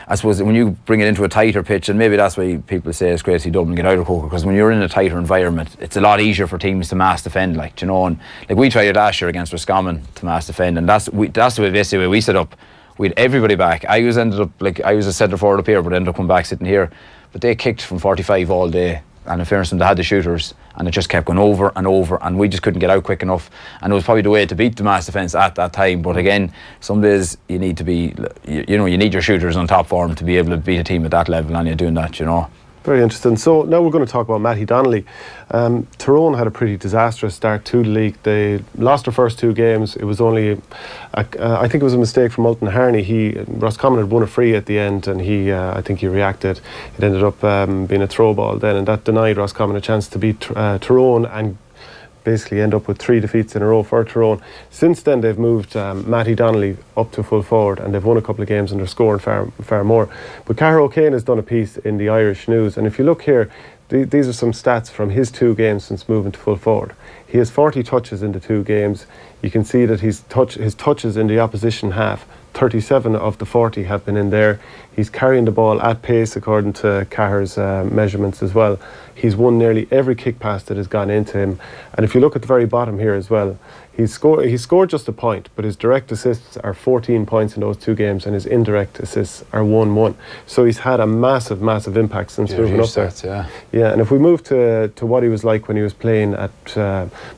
I suppose when you bring it into a tighter pitch, and maybe that's why people say it's great to see Dublin get out of Croke, because when you're in a tighter environment, it's a lot easier for teams to mass defend, like, you know. And like, we tried it last year against Roscommon to mass defend, and that's the way basically we set up. We had everybody back. I was a centre forward up here, but ended up coming back sitting here. But they kicked from 45 all day, and in fairness to them, they had the shooters, and it just kept going over and over, and we just couldn't get out quick enough. And it was probably the way to beat the mass defence at that time. But again, some days you need to be, you know, you need your shooters on top form to be able to beat a team at that level, and you're doing that, you know. Very interesting. So now we're going to talk about Matty Donnelly. Tyrone had a pretty disastrous start to the league. They lost their first 2 games. It was only, I think it was a mistake from Ultan Harney. Roscommon had won a free at the end, and I think he reacted. It ended up being a throw ball then, and that denied Roscommon a chance to beat Tyrone and basically end up with 3 defeats in a row for Tyrone. Since then, they've moved Matty Donnelly up to full forward, and they've won a couple of games and they're scoring far more. But Cara O'Kane has done a piece in the Irish News, and if you look here, these are some stats from his 2 games since moving to full forward. He has 40 touches in the 2 games. You can see that his touches in the opposition half, 37 of the 40 have been in there. He's carrying the ball at pace according to Caher's measurements as well. He's won nearly every kick pass that has gone into him. And if you look at the very bottom here as well, he scored just a point, but his direct assists are 14 points in those 2 games, and his indirect assists are 1-1. So he's had a massive impact since moving up there. Yeah, and if we move to what he was like when he was playing at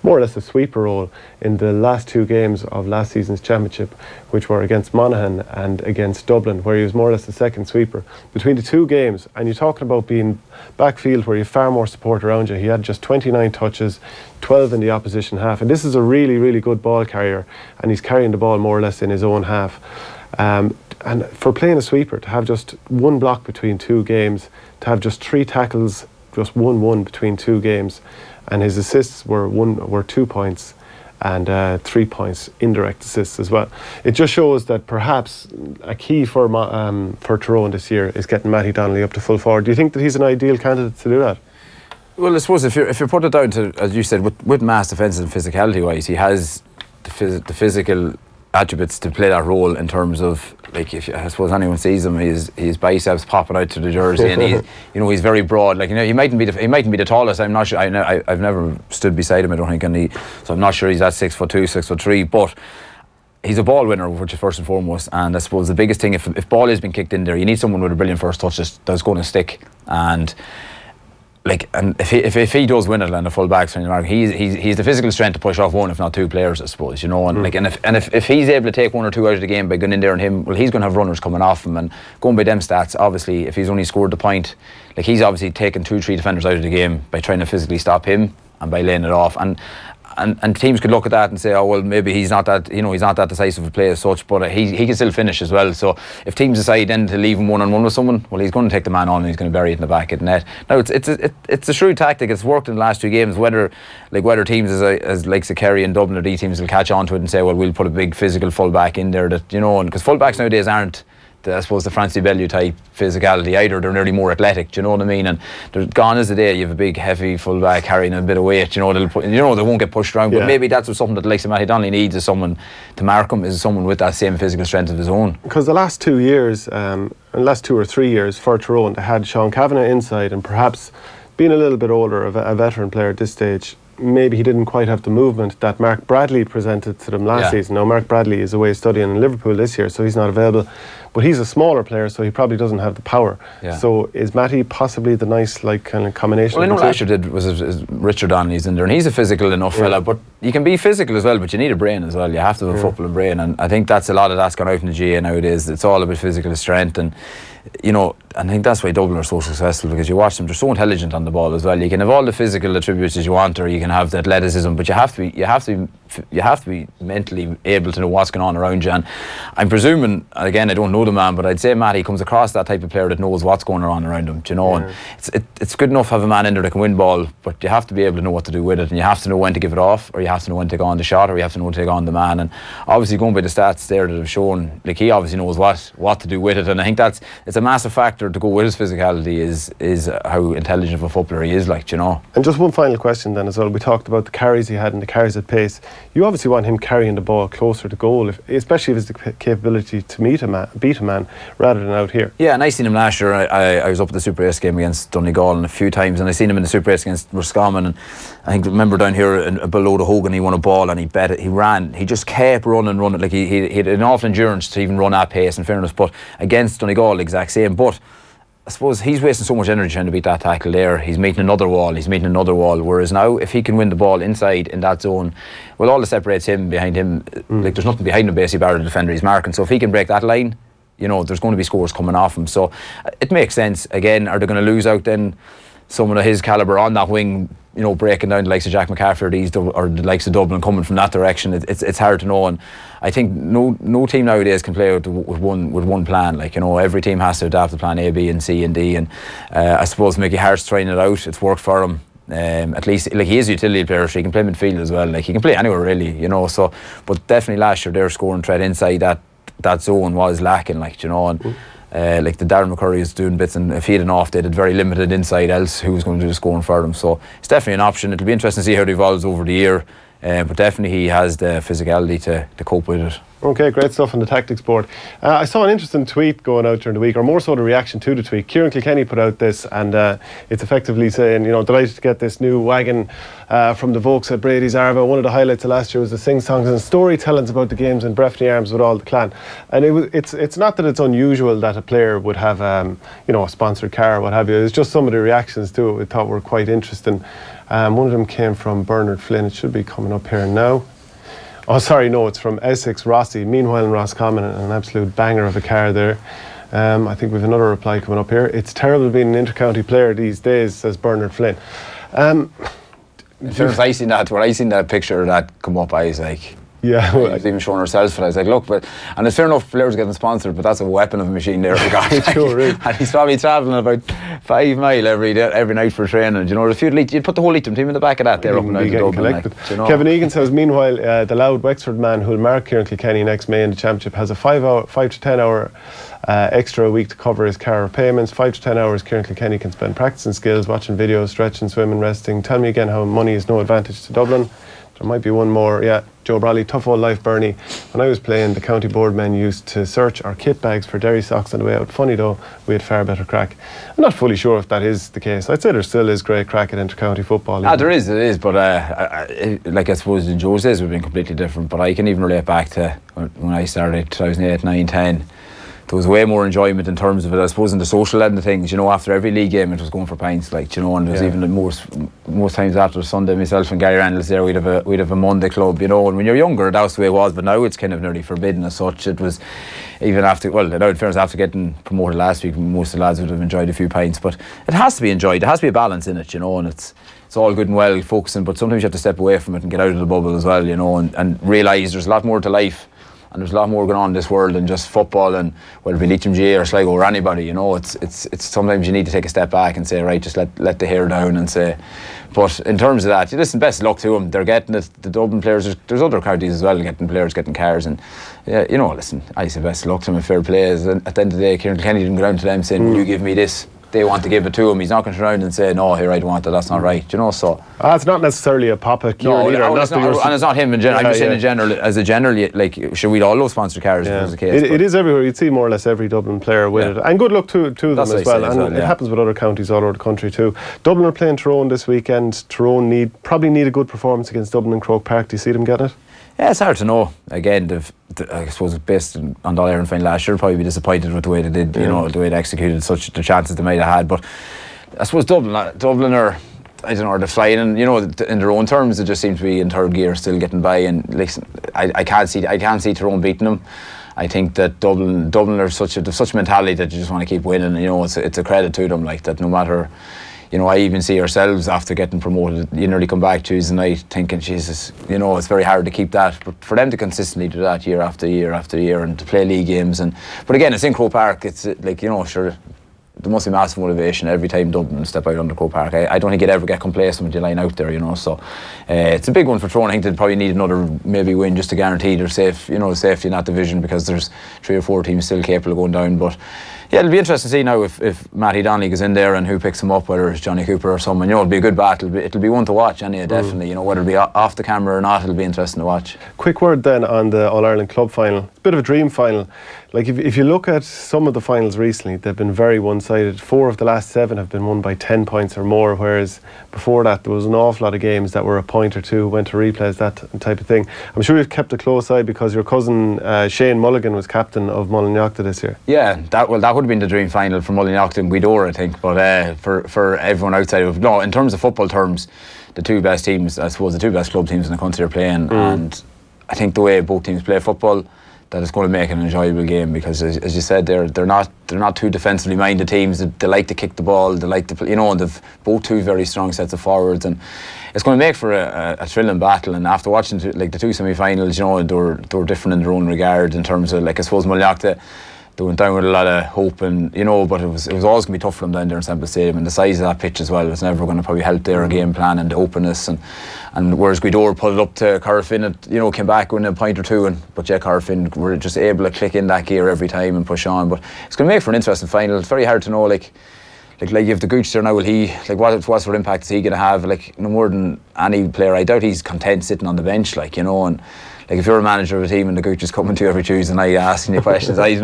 more or less a sweeper role in the last 2 games of last season's championship, which were against Monaghan and against Dublin, where he was more or less the second sweeper. Between the 2 games, and you're talking about being backfield where you have far more support around you, he had just 29 touches, 12 in the opposition half, and this is a really good ball carrier, and he's carrying the ball more or less in his own half. And for playing a sweeper, to have just 1 block between 2 games, to have just 3 tackles, just 1-1 between 2 games, and his assists were 2 points and 3 points indirect assists as well. It just shows that perhaps a key for Tyrone this year is getting Matty Donnelly up to full forward. Do you think that he's an ideal candidate to do that? Well, I suppose if you put it down to, as you said, with mass defence and physicality wise, he has the physical attributes to play that role in terms of, like, if I suppose anyone sees him, his biceps popping out to the jersey, and he's very broad. Like, you know, he mightn't be the tallest. I'm not sure. I've never stood beside him, I don't think, so I'm not sure he's at 6'2", 6'3", but he's a ball winner, which is first and foremost. And I suppose the biggest thing, if ball has been kicked in there, you need someone with a brilliant first touch that's going to stick. And if he does win it and the full backs from the mark, he's the physical strength to push off 1 if not 2 players, I suppose, you know. And if he's able to take 1 or 2 out of the game by going in there and him, well, he's going to have runners coming off him, and going by them stats, obviously, if he's only scored the point, like, he's obviously taken 2-3 defenders out of the game by trying to physically stop him and by laying it off. And teams could look at that and say, oh, well, maybe he's not that decisive a play as such, but he can still finish as well. So if teams decide then to leave him 1-on-1 with someone, well, he's going to take the man on and he's going to bury it in the back of the net. Now, it's a shrewd tactic. It's worked in the last 2 games. Whether teams as like Kerry and Dublin or D teams will catch on to it and say, well, we'll put a big physical full back in there, that, you know, because full backs nowadays aren't, I suppose, the Francie Bellew type physicality either. They're nearly more athletic, do you know what I mean? And they're gone as the day you have a big heavy fullback carrying a bit of weight, you know, they won't get pushed around. But maybe that's something that, like, Matty Donnelly needs, is someone to mark him, is someone with that same physical strength of his own. Because the last 2 years, the last 2 or 3 years for Tyrone, they had Sean Kavanagh inside, and perhaps being a little bit older, a veteran player at this stage, maybe he didn't quite have the movement that Mark Bradley presented to them last season. Now, Mark Bradley is away studying in Liverpool this year, so he's not available. But he's a smaller player, so he probably doesn't have the power. So is Matty possibly the nice kind of combination? Well, I know last year was Richard Donnelly's in there, and he's a physical enough fella, but you can be physical as well, but you need a brain as well. You have to have a footballing brain, and I think that's a lot of that's gone out in the GA nowadays. It's all about physical strength, and you know, I think that's why Dublin are so successful, because you watch them, they're so intelligent on the ball as well. You can have all the physical attributes as you want, or you can have the athleticism, but you have to be mentally able to know what's going on around you. And I'm presuming, again, I don't know the man, but I'd say Matty comes across that type of player that knows what's going on around him, do you know? And it's good enough to have a man in there that can win ball, but you have to be able to know what to do with it, and you have to know when to give it off, or you have to know when to take on the shot, or you have to know when to take on the man. And obviously, going by the stats there that have shown, like, he obviously knows what to do with it, and I think it's a massive factor to go with his physicality is how intelligent of a footballer he is, like, do you know? And just one final question then as well. We talked about the carries he had and the carries at pace. You obviously want him carrying the ball closer to goal, especially if it's the capability to beat a man rather than out here. Yeah, and I seen him last year. I was up at the Super 8 game against Donegal a few times, and I seen him in the Super 8 against Roscommon, and I remember down here below the Hogan, he won a ball and he bet it, he ran, he just kept running, like he had enough endurance to even run at pace, in fairness. But against Donegal, the exact same. But I suppose he's wasting so much energy trying to beat that tackle there. He's meeting another wall, whereas now if he can win the ball inside in that zone, well, all that separates him behind him, like, there's nothing behind him basically bar the defender he's marking. So if he can break that line, you know, there's going to be scores coming off him. So it makes sense. Again, are they going to lose out then someone of his calibre on that wing, you know, breaking down the likes of Jack McCaffrey or the likes of Dublin coming from that direction? It's hard to know, and I think no team nowadays can play with one plan. Like, you know, every team has to adapt to plan A, B and C and D, and I suppose Mickey Hart's trying it out. It's worked for him. At least, like, he is a utility player, so he can play midfield as well. Like, he can play anywhere really, you know. So, but definitely last year their scoring threat inside that zone was lacking, like, you know. And like the Darren McCurry is doing bits, and if he had an off, they did very limited inside, else who was going to do the scoring for them. So it's definitely an option. It'll be interesting to see how it evolves over the year, but definitely he has the physicality to cope with it. Okay, great stuff on the tactics board. I saw an interesting tweet going out during the week, or more so the reaction to the tweet. Kieran Kilkenny put out this, and it's effectively saying, you know, delighted to get this new wagon from the Vokes at Brady's Arva. One of the highlights of last year was the sing-songs and storytellings about the games in Breffni Arms with all the clan. And it's not that it's unusual that a player would have, you know, a sponsored car or what have you. It's just some of the reactions to it we thought were quite interesting. One of them came from Bernard Flynn. It should be coming up here now. Oh, sorry, no, it's from Essex Rossi. Meanwhile in Roscommon, an absolute banger of a car there. I think we have another reply coming up here. It's terrible being an inter-county player these days, says Bernard Flynn. In fairness, I seen that picture of that come up, I was like, yeah, well, I was even showing ourselves, and I was like, look, and it's fair enough players getting sponsored, but that's a weapon of a machine there we got. It sure is. And he's probably travelling about 5 mile every night for training. You know, if you'd put the whole Leitrim team in the back of that, they're up and down to Dublin. Like, you know? Kevin Egan says, meanwhile, the loud Wexford man who'll mark Kieran Kilkenny next May in the championship has a 5 to 10 hour extra a week to cover his car payments. 5 to 10 hours Kieran Kilkenny can spend practicing skills, watching videos, stretching, swimming, resting. Tell me again how money is no advantage to Dublin. There might be one more. Yeah, Joe Bradley, tough old life, Bernie. When I was playing, the county board men used to search our kit bags for dairy socks on the way out. Funny though, we had far better crack. I'm not fully sure if that is the case. I'd say there still is great crack at inter-county football. There is, but like, I suppose in Joe's days we've been completely different. But I can even relate back to when I started 2008, 9, 10. There was way more enjoyment in terms of it, I suppose, in the social end of things. You know, after every league game, it was going for pints, like, you know, and there was even most times after Sunday, myself and Gary Randall's there, we'd have a Monday club, you know. And when you're younger, that's the way it was, but now it's kind of nearly forbidden as such. It was even after, well, now in fairness, after getting promoted last week, most of the lads would have enjoyed a few pints, but it has to be enjoyed. There has to be a balance in it, you know, and it's all good and well focusing, but sometimes you have to step away from it and get out of the bubble as well, you know, and realise there's a lot more to life. And there's a lot more going on in this world than just football, and whether it be Leitrim GA or Sligo or anybody, you know, it's sometimes you need to take a step back and say, right, just let the hair down and say. But in terms of that, listen, best of luck to them. They're getting it. The Dublin players, there's other counties as well getting cars, and yeah, you know, listen, I say best of luck to them and fair play. At the end of the day, Kieran Kilkenny didn't go down to them saying, will you give me this? they want to give it to him. He's not going to turn around and say, no, here, I don't want it, that's not right, you know, so. It's not necessarily a Papa Kieran either. And it's not him in general. I'm just saying in general, as a general, like, should we all love sponsored cars if it was the case? It is everywhere. You'd see more or less every Dublin player with it. And good luck to them as well. And it happens with other counties all over the country too. Dublin are playing Tyrone this weekend. Tyrone probably need a good performance against Dublin in Croke Park. Do you see them getting it? Yeah, it's hard to know. Again, I suppose based on the All-Ireland final last year, probably be disappointed with the way they did, you know, the way they executed such the chances they might have had. But I suppose Dublin are, I don't know, they're flying, and you know, in their own terms, they just seem to be in third gear, still getting by. And listen, I can't see Tyrone beating them. I think that Dublin are such a mentality that you just want to keep winning. And, you know, it's a credit to them, like that. No matter. You know, I even see ourselves after getting promoted, you nearly come back Tuesday night thinking, Jesus, you know, it's very hard to keep that. But for them to consistently do that year after year after year and to play league games, but again, it's in Croke Park. It's like, you know, sure, there must be massive motivation every time Dublin step out under Croke Park. I don't think you'd ever get complacent when you line out there, you know. So it's a big one for Tyrone. I think they'd probably need another maybe win just to guarantee their safety in that division, because there's 3 or 4 teams still capable of going down. But yeah, it'll be interesting to see now if Matty Donnelly goes in there and who picks him up, whether it's Johnny Cooper or someone. You know, it'll be a good battle. It'll be one to watch, definitely. You know, whether it'll be off the camera or not, it'll be interesting to watch. Quick word then on the All-Ireland Club final. Bit of a dream final. Like if you look at some of the finals recently, they've been very one-sided. 4 of the last 7 have been won by 10 points or more, whereas before that there was an awful lot of games that were a point or two, went to replays, that type of thing. I'm sure you've kept a close eye because your cousin Shane Mulligan was captain of Mulligan this year. Yeah, that would have been the dream final for Mulligan and Guidor, I think. But for everyone outside of in terms of football terms, the 2 best teams, I suppose the 2 best club teams in the country are playing, and I think the way both teams play football, that it's going to make an enjoyable game, because as you said, they're not too defensively minded teams. They like to kick the ball, they like to play, you know, and they've both 2 very strong sets of forwards, and it's going to make for a thrilling battle. And after watching the 2 semi-finals, you know, they were different in their own regard in terms of, like, I suppose Mulligan, they went down with a lot of hope, and you know, but it was always going to be tough for them down there in Semple Stadium, and the size of that pitch as well was never going to probably help their game plan and the openness, and whereas Guidor put it up to Corofin, it, you know, came back with a point or 2, but Corofin were just able to click in that gear every time and push on. But it's going to make for an interesting final. It's very hard to know, like if the Gooch there now, will he, like, what sort of impact is he going to have? Like, no more than any player, I doubt he's content sitting on the bench, like, you know. And like, if you're a manager of a team and the Gooch is coming to you every Tuesday night asking you questions, I don't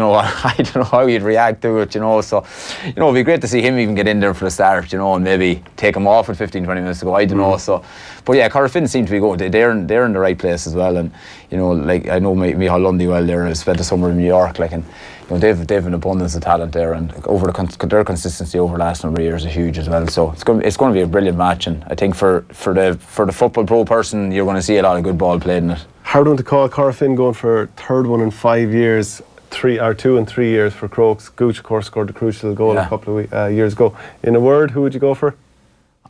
know how you'd react to it, you know. So, you know, it'd be great to see him even get in there for the start, you know, and maybe take him off with 15-20 minutes to go, I don't know. So, but yeah, Corofin seem to be going, they're in the right place as well. And you know, like, I know Micheál Lundy well there, spent the summer in New York, like, and you know, they've an abundance of talent there, and over their consistency over the last number of years is huge as well. So it's going to be a brilliant match, and I think for the football pro person, you're going to see a lot of good ball played in it. Hard one to call. Corofin going for 3rd one in 5 years, 2 and 3 years for Crokes. Gooch, of course, scored the crucial goal a couple of years ago. In a word, who would you go for?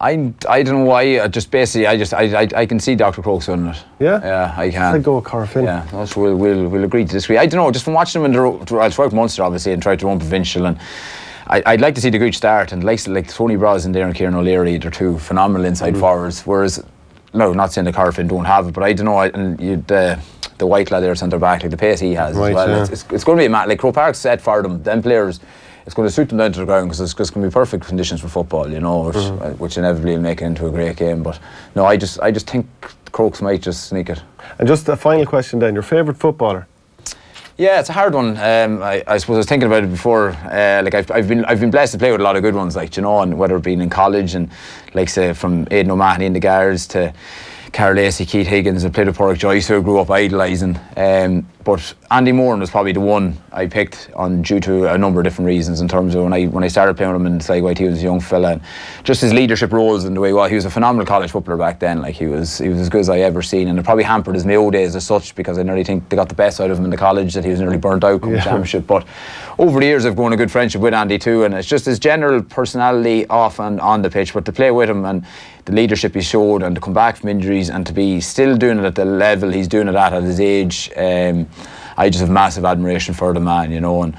I don't know why. I can see Dr. Crokes winning it. Yeah, I can. I'd go with Corofin. Yeah, so we'll agree to disagree. I don't know. Just from watching them throughout Munster, obviously, and try to run provincial, and I'd like to see the Gooch start, and like Tony Bros in there and Kieran O'Leary, they're 2 phenomenal inside forwards. Whereas, no, not saying the Corofin don't have it, but I don't know. And the white lad there centre back, like the pace he has as well. Yeah. It's going to be a match. Like, Croke Park's set for them. Them players, it's going to suit them down to the ground, because it's going to be perfect conditions for football, you know, which inevitably will make it into a great game. But no, I just think Crokes might just sneak it. And just a final question then, your favourite footballer? Yeah, it's a hard one. I suppose I was thinking about it before. Like, I've been blessed to play with a lot of good ones, like, you know, and whether it been in college, and like, say, from Aidan O'Mahony in the Guards to Carl Lacey, Keith Higgins, and played with Porrick Joyce, who I grew up idolising. But Andy Moran was probably the one I picked on due to a number of different reasons, in terms of when I started playing with him in Sligo, he was a young fella, and just his leadership roles and the way he was a phenomenal college footballer back then. Like, he was as good as I ever seen, and it probably hampered his Mayo days as such, because I nearly think they got the best out of him in the college, that he was nearly burnt out come the championship. But over the years I've grown a good friendship with Andy too, and it's just his general personality off and on the pitch, but to play with him and the leadership he showed, and to come back from injuries and to be still doing it at the level he's doing it at his age, I just have massive admiration for the man, you know.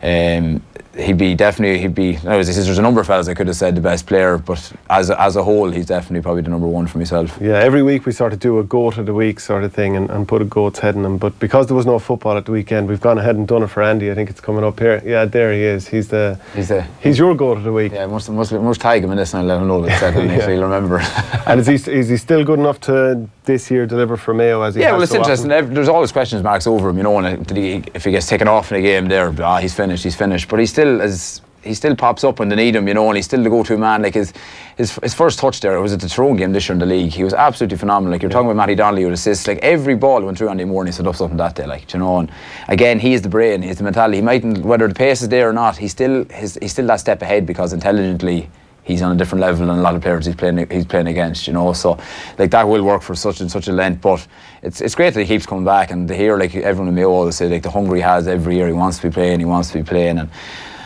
And there's a number of fellas I could have said the best player, but as a whole, he's definitely probably the number one for myself. Yeah, every week we sort of do a goat of the week sort of thing and put a goat's head in him. But because there was no football at the weekend, we've gone ahead and done it for Andy. I think it's coming up here. Yeah, there he is. He's your goat of the week. Yeah, must tag him in this and let him know that so he'll remember. And is he still good enough to this year deliver for Mayo as he has? Yeah, well, it's so interesting. often? There's always questions marks over him, you know. And if he gets taken off in a game, there, he's finished. But he still pops up when they need him, you know, and he's still the go-to man. Like his first touch there, it was at the Tyrone game this year in the league. He was absolutely phenomenal. Like you're talking about Matty Donnelly with assists. Like every ball went through Andy Moore and he set up something that day. Like, you know, and again, he is the brain, he's the mentality. He mightn't, whether the pace is there or not, he's still that step ahead because intelligently he's on a different level than a lot of players he's playing against, you know. So like that will work for such a length. But it's great that he keeps coming back, and to hear like everyone in Mayo always say like the hunger he has every year, he wants to be playing,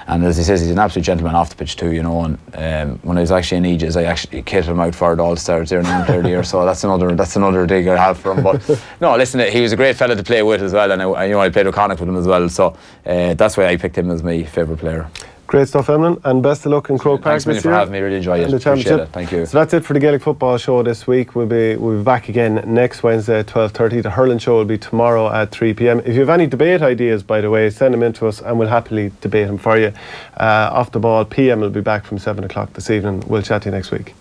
and as he says, he's an absolute gentleman off the pitch too, you know. And when I was actually in Aegis, I actually kitted him out for the All-Stars there in the third year, so that's another dig I have for him. But no, listen, he was a great fella to play with as well, and I played O'Connick with him as well, so that's why I picked him as my favourite player. Great stuff, Emlyn, and best of luck in Croke Park this year. Thanks for having me, really enjoy it. Appreciate it. Thank you. So that's it for the Gaelic Football Show this week. We'll be back again next Wednesday at 12:30. The hurling show will be tomorrow at 3 p.m. If you have any debate ideas, by the way, send them in to us and we'll happily debate them for you. Off the Ball PM will be back from 7 o'clock this evening. We'll chat to you next week.